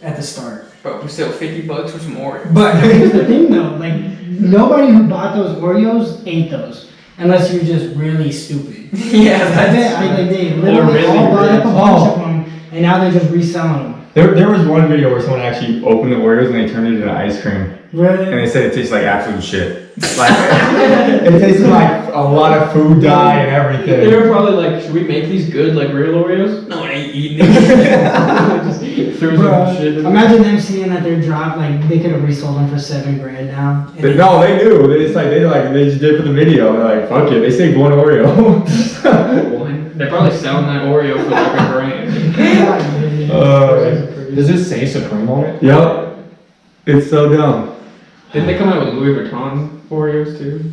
at the start. But we're still $50 for some more. But here's the thing though, like nobody who bought those Oreos ate those, unless you're just really stupid. Yeah, They literally really all bought up a rich. bunch of them, and now they're just reselling them. There was one video where someone actually opened the Oreos and they turned it into ice cream. And Really? they said it tastes like absolute shit. Like, it tasted like a lot of food dye and They everything. were probably like, should we make these good like real Oreos? No, it ain't eating it. Just threw some shit in. Imagine them seeing that they're dropped, like they could have resold them for $7,000 now. And But no, they knew. They just did it for the video. They're like, fuck it. They saved one Oreo. They're probably selling that Oreo for like $1,000. Does it say Supreme on it? Yup. It's so dumb. Didn't they come out with Louis Vuitton Oreos too?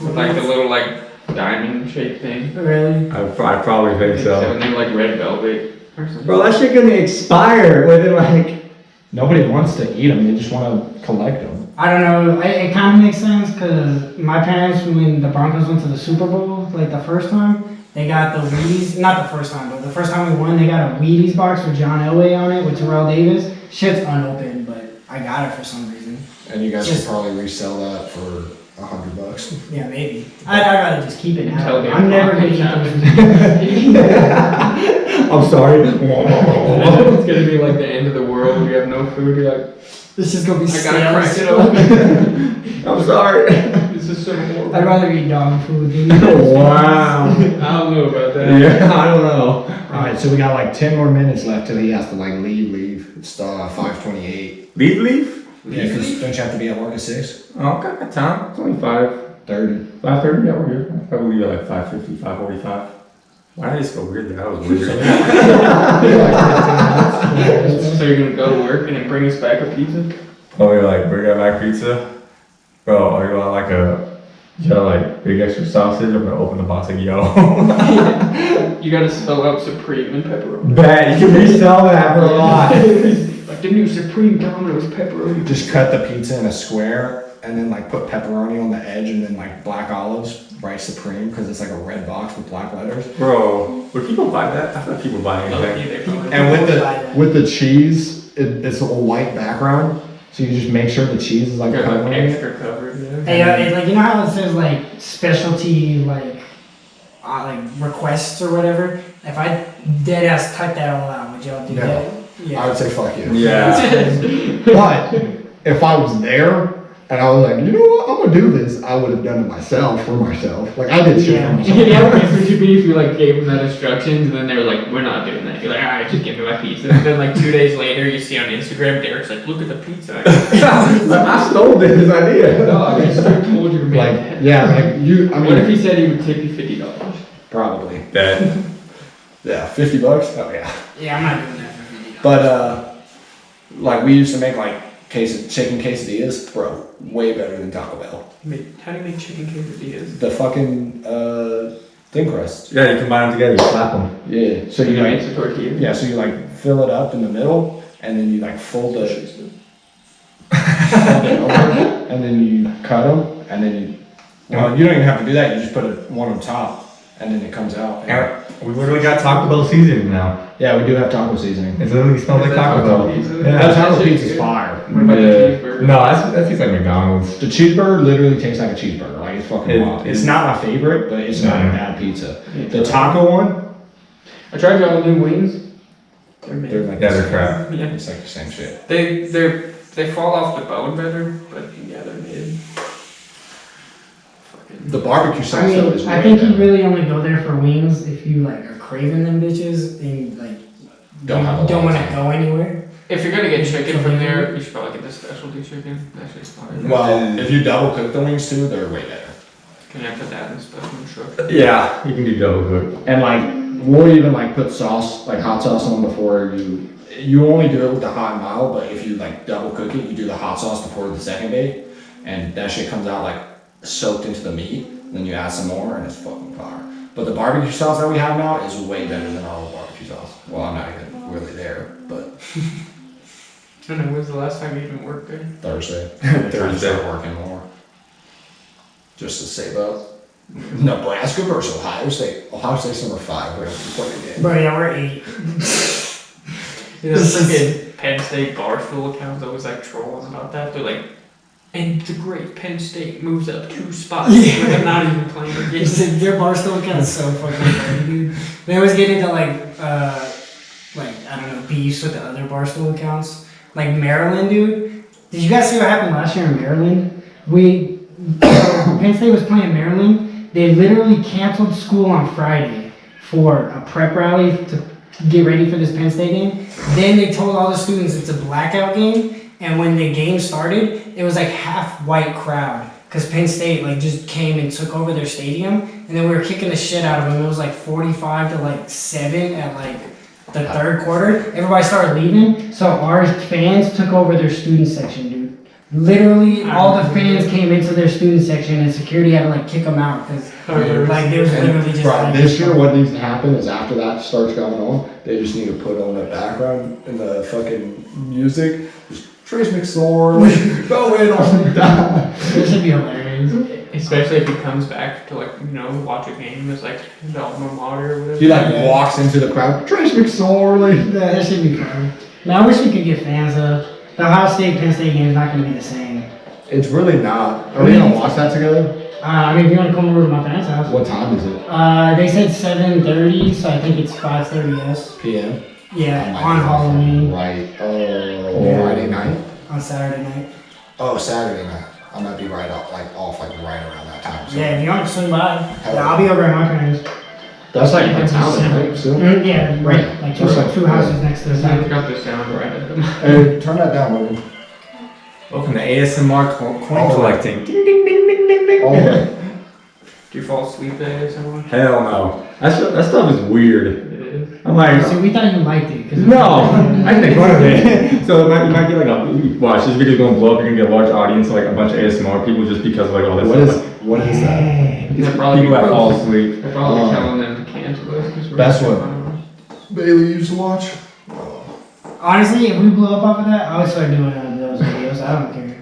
With like the little like diamond shaped thing. Really? I probably think So so. and they're like red velvet or something. Bro, that shit gonna expire within like. Nobody wants to eat them, they just want to collect them. I don't know. It kind of makes sense because my parents, when the Broncos went to the Super Bowl, like the first time, they got the Wheaties. Not the first time, but the first time we won, they got a Wheaties box with John Elway on it with Terrell Davis. Shit's unopened, but I got it for some reason. And you guys Just- could probably resell that for $100. Yeah, maybe. I'd rather just keep it now. Until the I'm never gonna eat apocalypse those. I'm sorry. It's gonna be like the end of the world. We have no food. You're like, It's just gonna be I gotta crack it stale. open. I'm sorry. This is so horrible. I'd rather eat dog food than Wow. I don't know about that. Yeah, I don't know. Alright, so we got like 10 more minutes left till he has to like leave. It's 5:28. Leave? Yeah, because don't you have to be at work at 6? Oh, okay, got time. It's only 5:30. 5:30, yeah, we're good. I probably leave at like 5:50, 5:45. Why did I just go weird there? That was weird. So you're gonna go to work and then bring us back a pizza? Oh, you're like, bring out back pizza? Bro, are you want like you got like big extra sausage? I'm gonna open the box like, yo. You gotta spell out Supreme and pepperoni. Bet, you can resell that for a lot. Like the new Supreme Domino's pepperoni. Just cut the pizza in a square and then like put pepperoni on the edge and then like black olives, write Supreme because it's like a red box with black letters. Bro, would people buy that? I thought people buy anything. And with the cheese, it's a white background, so you just make sure the cheese is like Got like covering it. extra covered, yeah. Hey, like you know how it says like specialty like requests or whatever. If I dead ass cut that all out, would y'all do No. that? I would say fuck you. Yeah. But if I was there and I was like, you know what, I'm gonna do this, I would have done it myself for myself. Like I did shit for myself. Yeah, how pissed would you be if you like gave them that instructions and then they were like, we're not doing that. You're like, alright, just give me my pizza. And then like 2 days later, you see on Instagram, Derek's like, look at the pizza. I stole this idea. No, I just told you to make Like, that. yeah, like you, I What if mean, he said he would tip you $50? probably. Bet. Yeah, $50? Oh yeah. Yeah, I'm not doing that for $50. But like we used to make like chicken quesadillas, bro, way better than Taco Bell. How do you make chicken quesadillas? The fucking thin crust. Yeah, you combine them together, you slap them. Yeah. So you You like, make the tortilla? yeah, so you like fill it up in the middle, and then you like fold it over, and then you cut them, and then you. Well, you don't even have to do that. You just put one on top, and then it comes out. We literally got Taco Bell seasoning now. Yeah, we do have taco seasoning. It literally smells like Is that Taco Taco Bell. pizza? Yeah. That taco That shit's pizza's good. fire. What about the cheeseburger? No, that tastes like McDonald's. The cheeseburger literally tastes like a cheeseburger. Like it's fucking wild. It's it- not my favorite, but it's not a Yeah. bad pizza. The taco one, I tried y'all new wings. They're made. they're like Yeah, the they're same. crap. Yeah. It's like the same shit. They fall off the bone better, but yeah, they're made. Fucking. The barbecue sauce I though mean, is I way think you better. really only go there for wings if you like are craving them bitches and like Don't have a don't lot want of to time. go anywhere. If you're gonna get chicken from there, you should probably get the specialty chicken. That shit's fine. Well, if you double cook the wings too, they're way better. Can I put that in special truck? Yeah, you can do double cook. And like, we'll even like put sauce, like hot sauce on before you only do it with the hot and mild, but if you like double cook it, you do the hot sauce before the second day, and that shit comes out like soaked into the meat, then you add some more and it's fucking fire. But the barbecue sauce that we have now is way better than all the barbecue sauce. Well, I'm not even really there, but I don't know, when's the last time you even worked there? Thursday. Trying to start working more. Just to save up. Nebraska versus Ohio State. Ohio State's number 5. We're gonna play the game. Bro, yeah, we're 8. You know, freaking Penn State Barstool accounts always like trolling about that. They're like, and the great Penn State moves up 2 spots. Yeah. When they're not even playing the game. Their Barstool account is so fucking funny, dude. They always get into like I don't know, beefs with the other Barstool accounts. Like Maryland, dude. Did you guys see what happened last year in Maryland? Penn State was playing Maryland. They literally canceled school on Friday for a prep rally to get ready for this Penn State game. Then they told all the students it's a blackout game. And when the game started, it was like half white crowd. Because Penn State like just came and took over their stadium. And then we were kicking the shit out of them. It was like 45 to like 7 at like the third quarter. Everybody started leaving. So our fans took over their student section, dude. Literally, all the fans came into their student section, and security had to like kick them out because like they was literally just. Right, like, this year, what needs to happen is after that starts going on, they just need to put on the background in the fucking music, just Trace McSorley, go in on that. This should be hilarious. Especially if he comes back to watch a game as the alma mater or whatever. He walks into the crowd, Trace McSorley. Yeah, that should be fun. Now I wish we could get fans though. The Ohio State Penn State game is not going to be the same. It's really not. Are we gonna watch that together? I mean, if you want to come over to my parents' house. What time is it? They said 7:30, so I think it's 5:30 PM? Yeah, on Halloween. Right. Yeah. Friday night? On Saturday night. Oh, Saturday night. I might be right off right around that time. So. Yeah, if you want to swing by, Hell I'll be over at my parents. That's like my town, right? So. Yeah, right. Like two houses next to the Sounds side. got the sound right at them. Hey, turn that down, Logan. Welcome to ASMR coin Oh. collecting. Ding, ding, ding, ding, ding, ding. All right. Do you fall asleep at someone? Hell no. That stuff is weird. It is. I'm like, See, we thought you liked it. no, I make fun of it. So you might get watch this video's gonna blow up. You're gonna get a large audience of a bunch of ASMR people just because of all this stuff. What is that? They're probably People that fall asleep. They're probably telling them to cancel us. 'Cause we're Best making one. fun of them. Bailey used to watch. Honestly, if we blow up off of that, I would start doing those videos. I don't care.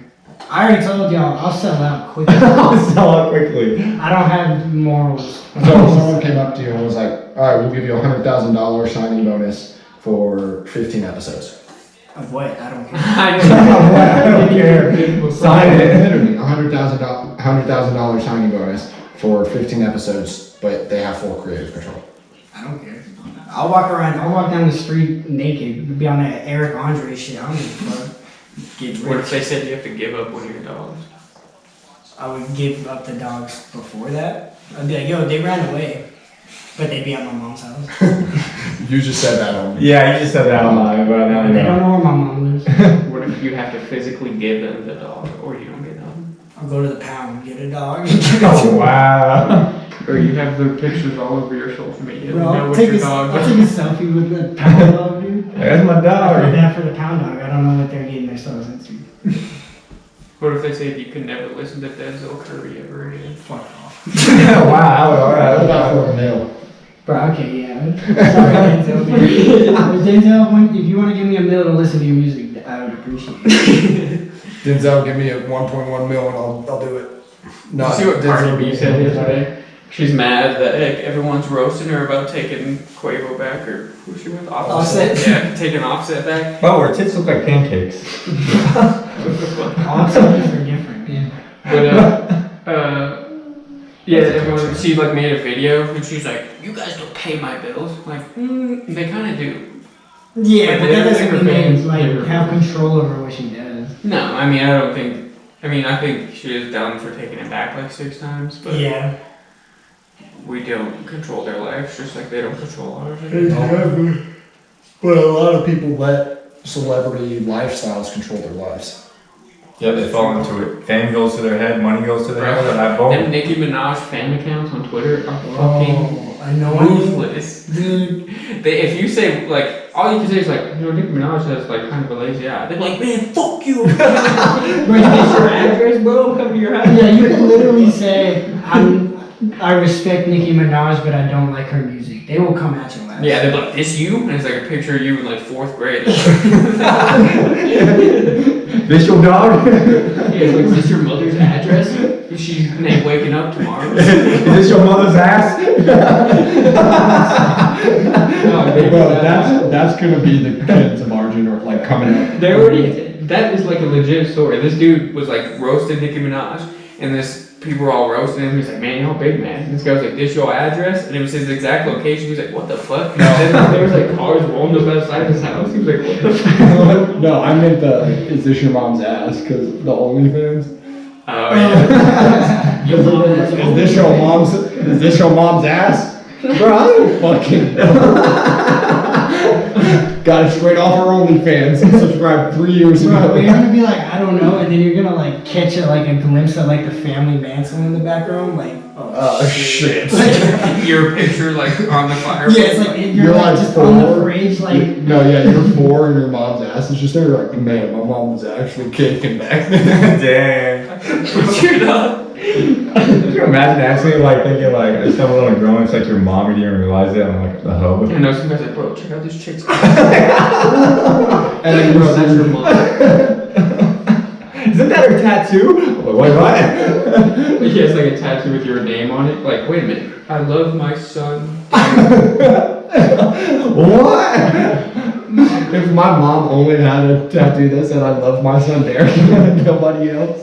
I already told y'all, I'll sell out quickly. I'll sell out quickly. I don't have morals. So someone came up to you and was like, all right, we'll give you a $100,000 signing bonus for 15 episodes. Of what? I don't care. I don't care. Sign it. Literally, $100,000 signing bonus for 15 episodes, but they have full creative control. I don't care. I'll walk down the street naked, be on that Eric Andre shit. I don't give a fuck. Get What if rich. they said you have to give up one of your dogs? I would give up the dogs before that. I'd be like, yo, they ran away. But they'd be at my mom's house. You just said that on. Yeah, you just said that online, but now you They don't know. know where my mom lives. What if you have to physically give them the dog, or you don't get them? I'll go to the pound and get a dog. Oh wow. Or you have their pictures all over your social media. Bro, You know I'll what take your a dog selfie with the pound dog, dude. There's my I feel dog. bad for the pound dog. I don't know what they're getting themselves into. What if they said you could never listen to Denzel Curry ever again? Fuck off. Wow. All right. What about for a male? Bro, okay, yeah. Sorry, Denzel. But Denzel, if you want to give me a meal to listen to your music, I would appreciate it. Denzel, give me a 1.1 mil and I'll do it. Did you see what Cardi B said yesterday? She's mad that everyone's roasting her about taking Quavo back, or who she with? Offset? Yeah, taking Offset back. Oh, her tits look like pancakes. Offsets are different, man. But yeah, everyone. She made a video and she's like, "You guys don't pay my bills." Like, they kind of do. Yeah, but that doesn't mean fans, they have control over what she does. No, I mean I don't think. I think she is down for taking it back 6 times, but Yeah. we don't control their lives just like they don't control ours. But a lot of people let celebrity lifestyles control their lives. Yeah, they fall into it. Fame goes to their head, money goes to their head, and I Them both. Nicki Minaj fan accounts on Twitter are fucking I know I ruthless, dude. If you say all you can say is Nicki Minaj has kind of a lazy eye. They're like, man, fuck you. Bro, you get your address, bro. Come to your house. Yeah, you can literally say, I respect Nicki Minaj, but I don't like her music. They will come at your ass. Yeah, they're like, this you? And it's a picture of you in 4th grade. This your dog? Yeah, is this your mother's address? She's waking up tomorrow. Is this your mother's ass? Well, that's gonna be the kids margin or coming up. They already. That is a legit story. This dude was roasted Nicki Minaj, and people were all roasting him. He's like, man, you're big man. And this guy was like, this your address? And it was his exact location. He was like, what the fuck? And then there was cars rolling up outside his house. He was like, what the fuck? No, I meant is this your mom's ass? Cause the OnlyFans. Oh yeah. Is this your mom's ass? Bro, I don't fucking know. Got it straight off our OnlyFans. Subscribed 3 years Bro, ago. you're gonna be like, I don't know, and then you're gonna like catch a glimpse of like the family mansion in the background, like, Oh shit. Your picture like on the fire. yeah, it's like you're like just on the fridge, like. No, yeah, you're 4 and your mom's ass is just there. You're like, man, my mom was actually kicking back then. Damn. Picture it up. Could you imagine actually like thinking like I stumbled on a girl and it's like your mom, you didn't realize it on like the hub? I know some guys like, bro, check out this chick's. And then Bro, that's your mom. Isn't that her tattoo? Wait, what? He has like a tattoo with your name on it. Like, wait a minute. I love my son. what? If my mom only had a tattoo that said I love my son Darius and nobody else.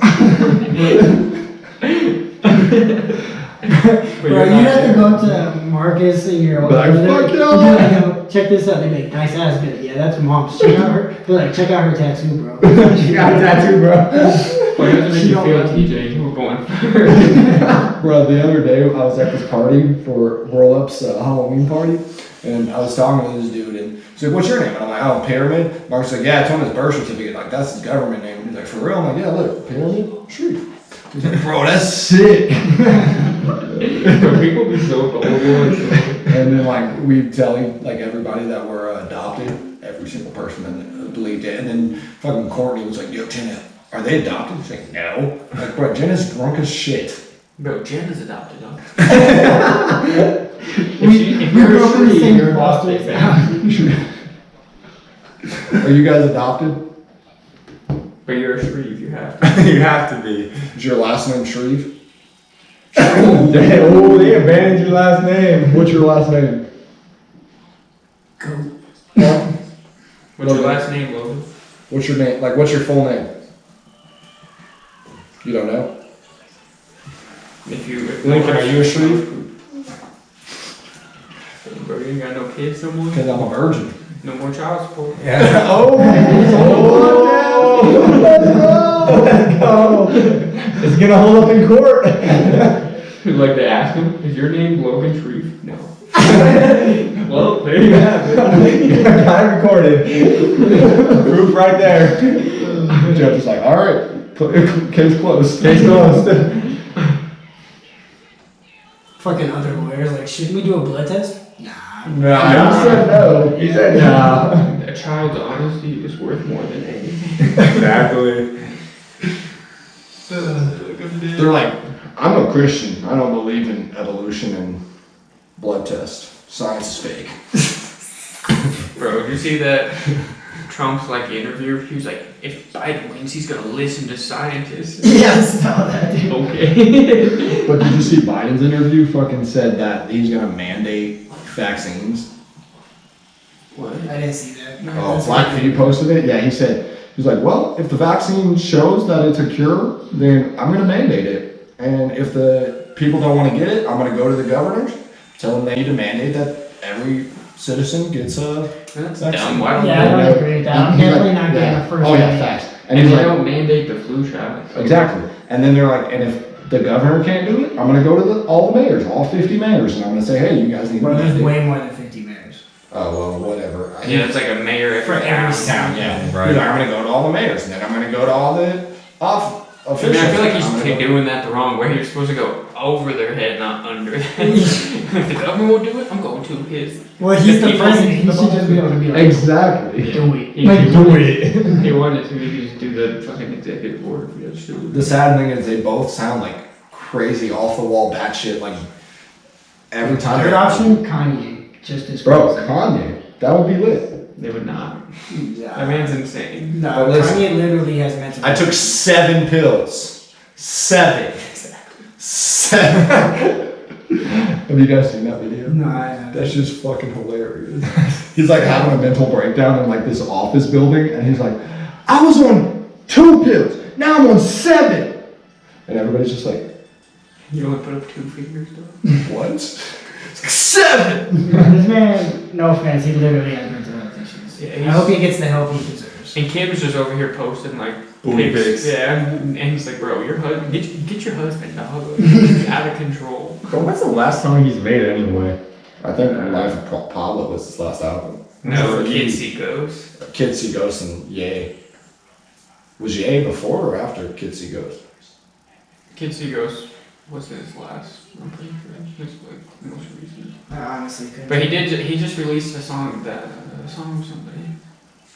Bro, you have to go up to Marcus and your old Like, brother, fuck and y'all. be like, yo, check this out. They make nice ass. Be like, yeah, that's mom's. Check out her. Be like, check out her tattoo, bro. She got a tattoo, bro. Why does it make you feel, TJ? You were going first. Bro, the other day I was at this party for Roll Up's Halloween party, and I was talking to this dude, and he's like, "What's your name?" And I'm like, "Oh, Pyramid." Mark's like, "Yeah, it's on his birth certificate. Like, that's his government name." He's like, "For real?" I'm like, "Yeah, look, Pyramid Shreve." He's like, "Bro, that's sick." Bro, people be so gullible. And then like we tell like everybody that we're adopted, every single person that believed it, and then fucking Courtney was like, "Yo, Jenna, are they adopted?" He's like, "No." I'm like, bro, Jenna's drunk as shit. Bro, Jen is adopted, huh? We grew up in the same foster Are you guys adopted? But you're a Shreve, you have to. You have to be. Is your last name Shreve? Oh, they abandoned your last name. What's your last name? What's your last name, Logan? What's your name? Like, what's your full name? You don't know? If Lincoln, are you a Shreve? Bro, you ain't got no kids no more? Because I'm a virgin. No more child support. Yeah. Oh, Let's go. It's gonna hold up in court. Like they ask him, is your name Logan Shreve? No. Well, there you have it. Got it recorded. Proof right there. the judge is like, all right, case closed. Case closed. Fucking other lawyers, like, should we do a blood test? Nah. No, He said no. He said no. A child's honesty is worth more than anything. Exactly. They're like, I'm a Christian. I don't believe in evolution and blood test. Science is fake. Bro, did you see that Trump's like interview? He was like, if Biden wins, he's gonna listen to scientists. Yeah, I saw that, dude. Okay. But did you see Biden's interview? Fucking said that he's gonna mandate vaccines. What? I didn't see that. No, Oh, that's Black weird. Feet posted it. Yeah, he said, he's like, well, if the vaccine shows that it's a cure, then I'm gonna mandate it. And if the people don't want to get it, I'm gonna go to the governors, tell them they need to mandate that every citizen gets a That's vaccine. dumb. Why don't Yeah, I they? don't agree with that. I'm He's definitely like, not getting yeah. a first Oh yeah, aid. facts. And he's they like, don't mandate the flu shot. exactly. And then they're like, and if the governor can't do it, I'm gonna go to all the mayors, all 50 mayors, and I'm gonna say, hey, you guys need to Bro, there's mandate. way more than 50 mayors. Oh well, whatever. Yeah, it's like a mayor For every town. town. Yeah, Right. He's like, I'm gonna go to all the mayors, and then I'm gonna go to all the officials. I feel like I'm gonna he's go- doing that the wrong way. You're supposed to go over their head, not under their head. If the government won't do it, I'm going to his. Well, he's the people- president. He should just be able to be like, Exactly. do it. He Like, could do do it. If he wanted to, he could just do the fucking executive order for that shit. The sad thing is they both sound like crazy, off the wall, batshit. Like every time. Third option, Kanye. Just as Bro, crazy. Kanye. That would be lit. They would not. Yeah. That man's insane. No, But listen, Kanye literally has mental. I took 7 pills. 7. 7. Have you guys seen that video? No, I haven't. That's just fucking hilarious. He's like having a mental breakdown in like this office building, and he's like, I was on 2 pills, now I'm on 7. And everybody's just like, You only put up 2 fingers though. what? 7! This man, no offense, he literally has mental health issues. Yeah, I he's- hope he gets the help he deserves. And Kim's just over here posting like Booty pics. Yeah, and he's like, bro, your husband, get your husband, dog. He's out of control. But when's the last song he's made anyway? I think Life of Pablo was his last album. No, Kids See Ghosts. Kids See Ghosts and Yay. Was Yay before or after Kids See Ghosts? Kids See Ghosts was his last. I'm pretty sure. His like most recent. I honestly couldn't. But he just released a song a song with somebody.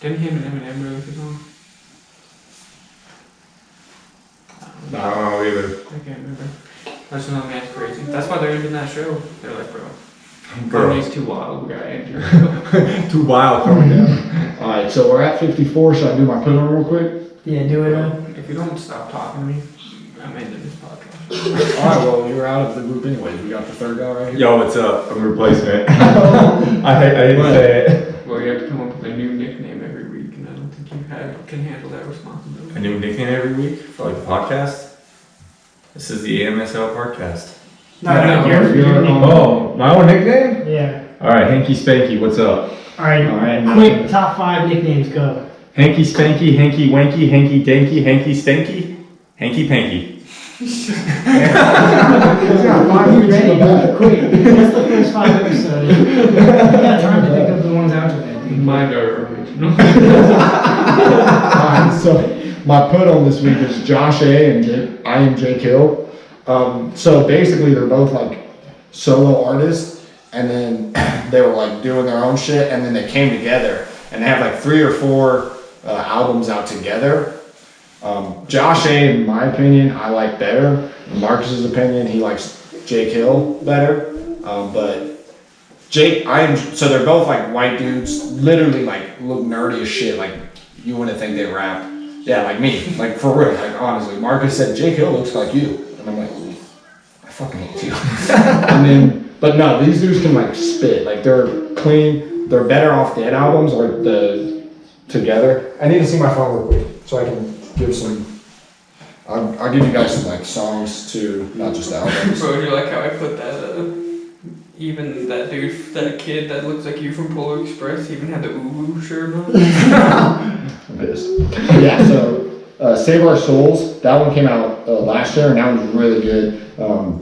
Didn't him and Eminem release a song? I don't know either. I can't remember. That's another man's crazy. That's why they're ending that show. They're like, bro, Brody's too wild. We gotta end your show. Too wild coming down. Alright, so we're at 54. Should I do my put on real quick? Yeah, do it. If you don't stop talking to me, I'm ending this podcast. Alright, well, you're out of the group anyways. We got the third guy right here. Yo, what's up? I'm a replacement. I hate to say it. Well, you have to come up with a new nickname every week, and I don't think you can handle that responsibility. A new nickname every week for like the podcast. This is the AMSL podcast. No, your nickname. Oh, my own nickname? Yeah. All right, Hanky Spanky, what's up? Alright, quick top 5 nicknames, go. Hanky Spanky, Hanky Wanky, Hanky Danky, Hanky Stanky, Hanky Panky. He's got 5 you ready, quick. That's the first 5 episodes. You got time to think of the ones after that, dude. Mine are original. Alright, so my put on this week is Josh A and iAmJakeHill. So basically they're both like solo artists, and then they were like doing their own shit, and then they came together and they have like 3 or 4 albums out together. Josh A, in my opinion, I like better. In Marcus's opinion, he likes Jake Hill better. But so they're both like white dudes, literally like look nerdy as shit. Like you wouldn't think they rap. Yeah, like me, like for real, like honestly. Marcus said Jake Hill looks like you, and I'm like, I fucking hate you. And then, but no, these dudes can like spit. Like they're clean. They're Better Off Dead albums, like together. I need to see my phone real quick so I can give some. I'll give you guys some like songs too, not just albums. Bro, you like how I put that, even that dude, that kid that looks like you from Polar Express, even had the Uwu shirt on? I'm pissed. Yeah, so Save Our Souls, that one came out last year, and that one's really good.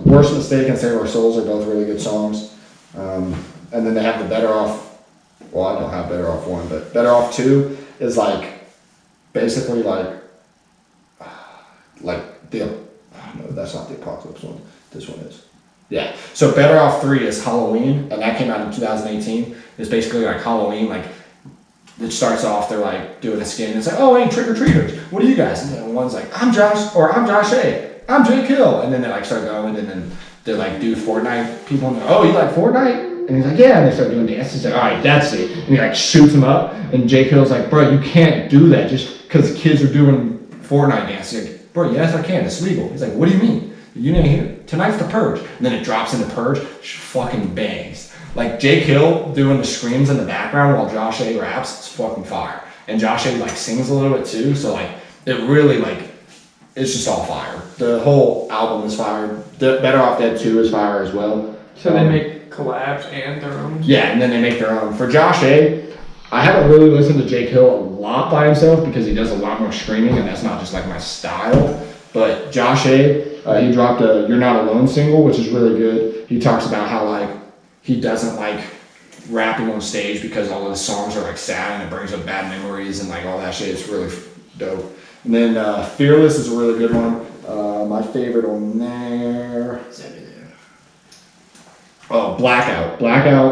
Worst Mistake and Save Our Souls are both really good songs. And then they have the Better Off, well, I don't have Better Off 1, but Better Off 2 is like, basically like the, no, that's not the Apocalypse one, this one is. Yeah, so Better Off 3 is Halloween, and that came out in 2018. It's basically like Halloween, like, it starts off, they're like doing a skin, and it's like, oh, hey, trick-or-treaters, what are you guys? And then one's like, I'm Josh A, I'm Jake Hill, and then they like start going, and then they like do Fortnite people, and they're like, oh, you like Fortnite? And he's like, yeah, and they start doing dances. He's like, all right, that's it. And he like shoots him up, and Jake Hill's like, bro, you can't do that just because kids are doing Fortnite dances. He's like, bro, yes, I can. It's legal. He's like, what do you mean? You didn't hear it. Tonight's the Purge. And then it drops into Purge, fucking bangs. Like Jake Hill doing the screams in the background while Josh A raps, it's fucking fire. And Josh A like sings a little bit too, so like it really like it's just all fire. The whole album is fire. The Better Off Dead 2 is fire as well. So they make collabs and their own? Yeah, and then they make their own. For Josh A, I haven't really listened to Jake Hill a lot by himself because he does a lot more screaming, and that's not just like my style. But Josh A, he dropped a You're Not Alone single, which is really good. He talks about how like he doesn't like rapping on stage because all of the songs are like sad and it brings up bad memories and like all that shit. It's really dope. And then Fearless is a really good one. My favorite on there. Oh, Blackout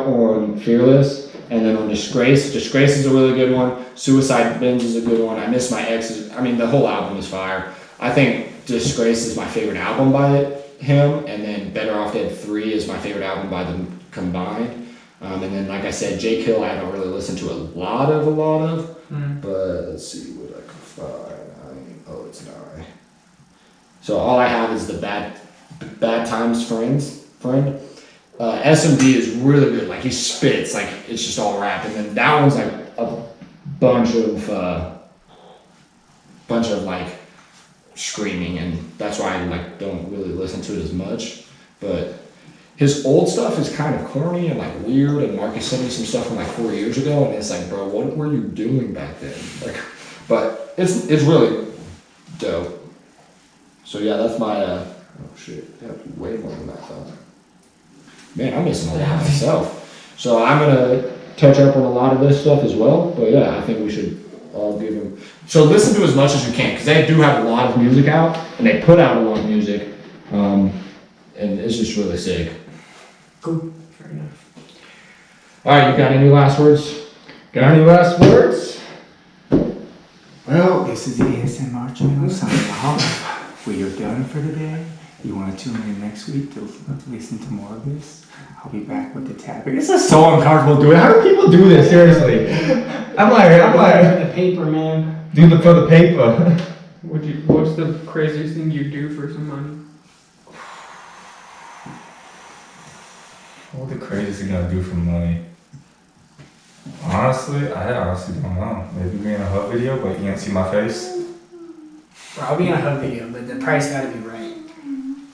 on Fearless. And then on Disgrace is a really good one. Suicide Binge is a good one. I Miss My Ex the whole album is fire. I think Disgrace is my favorite album by him, and then Better Off Dead 3 is my favorite album by them combined. And then, like I said, Jake Hill I haven't really listened to a lot of, but let's see what I can find. It's not. So all I have is the Bad Times Friend. SMD is really good. Like he spits, like it's just all rap, and then that one's like a bunch of like screaming, and that's why I like don't really listen to it as much. But his old stuff is kind of corny and like weird, and Marcus sent me some stuff from like 4 years ago, and it's like, bro, what were you doing back then? Like, but it's really dope. So yeah, that's my oh shit, yeah, way more than that though. Man, I'm missing a lot myself. So I'm gonna touch up on a lot of this stuff as well. But yeah, I think we should all give them. So listen to as much as you can, because they do have a lot of music out, and they put out a lot of music, and it's just really sick. Cool. Fair enough. All right, you got any last words? Got any last words? Well, this is the ASMR channel signing off. We are done for today. You want to tune in next week to listen to more of this? I'll be back with the tapping. This is so uncomfortable doing. How do people do this? Seriously. I'm like, The paper, man. do it for the paper. What's the craziest thing you do for some money? What the craziest thing I do for money? Honestly, I honestly don't know. Maybe be in a hub video, but you can't see my face. Bro, I'll be in a hub video, but the price gotta be right.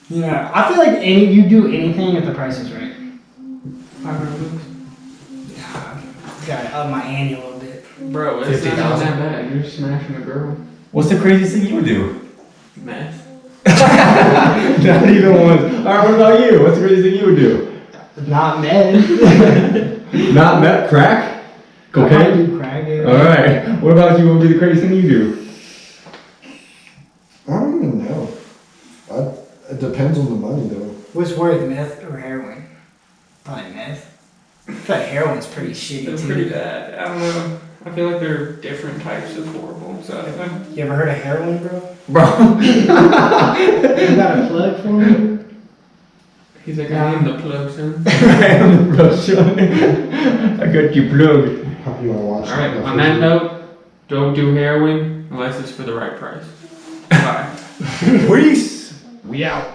You know, I feel like you do anything if the price is right. $500. Yeah, gotta up my ante a little bit. Bro, it's not that bad. You're smashing a girl. What's the craziest thing you would do? Meth. Not even one. Alright, what about you? What's the craziest thing you would do? Not meth. Not meth, crack? I might Cocaine? do crack, yeah. Alright. What about you? What would be the craziest thing you do? I don't even know. It depends on the money though. What's worth, meth or heroin? Probably meth. I feel like heroin's pretty shitty They're too. pretty bad. I don't know. I feel like there are different types of horrible. So You ever heard of heroin, bro? Bro. You got a plug for me? he's like, I am the plug, son. I am the plug, son. I got you plugged. You wanna watch? All right. On that note, don't do heroin unless it's for the right price. Bye. Peace. We out.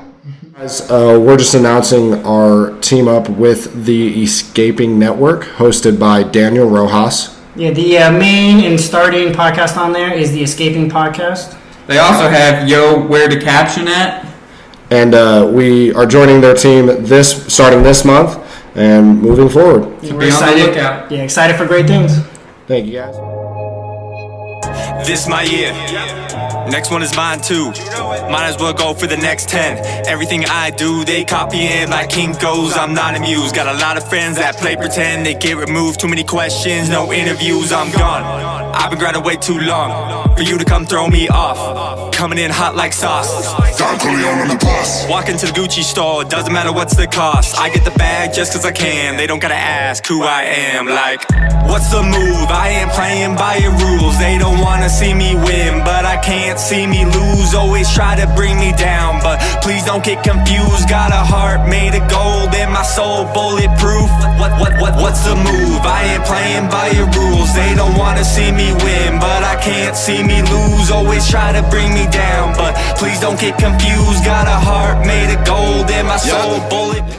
Guys, we're just announcing our team up with the Escaping Network, hosted by Daniel Rojas. Yeah, the main and starting podcast on there is the Escaping Podcast. They also have Yo, Where to Caption At. And we are joining their team starting this month and moving forward. So be on the lookout. Yeah, excited for great things. Thank you guys. This my year. Next one is mine too. Might as well go for the next 10. Everything I do, they copying like Kinko's. I'm not amused. Got a lot of friends that play pretend. They get removed. Too many questions, no interviews. I'm gone. I've been grinding way too long for you to come throw me off. Coming in hot like sauce. on the bus. Walk into the Gucci store, doesn't matter what's the cost. I get the bag just cause I can. They don't gotta ask who I am. Like, what's the move? I ain't playing by your rules. They don't wanna see me win, but I can't see me lose. Always try to bring me down, but please don't get confused. Got a heart made of gold and my soul bulletproof. What's the move? I ain't playing by your rules. They don't wanna see me win, but I can't see me lose. Always try to bring me down, but please don't get confused. Got a heart made of gold and my soul bulletproof.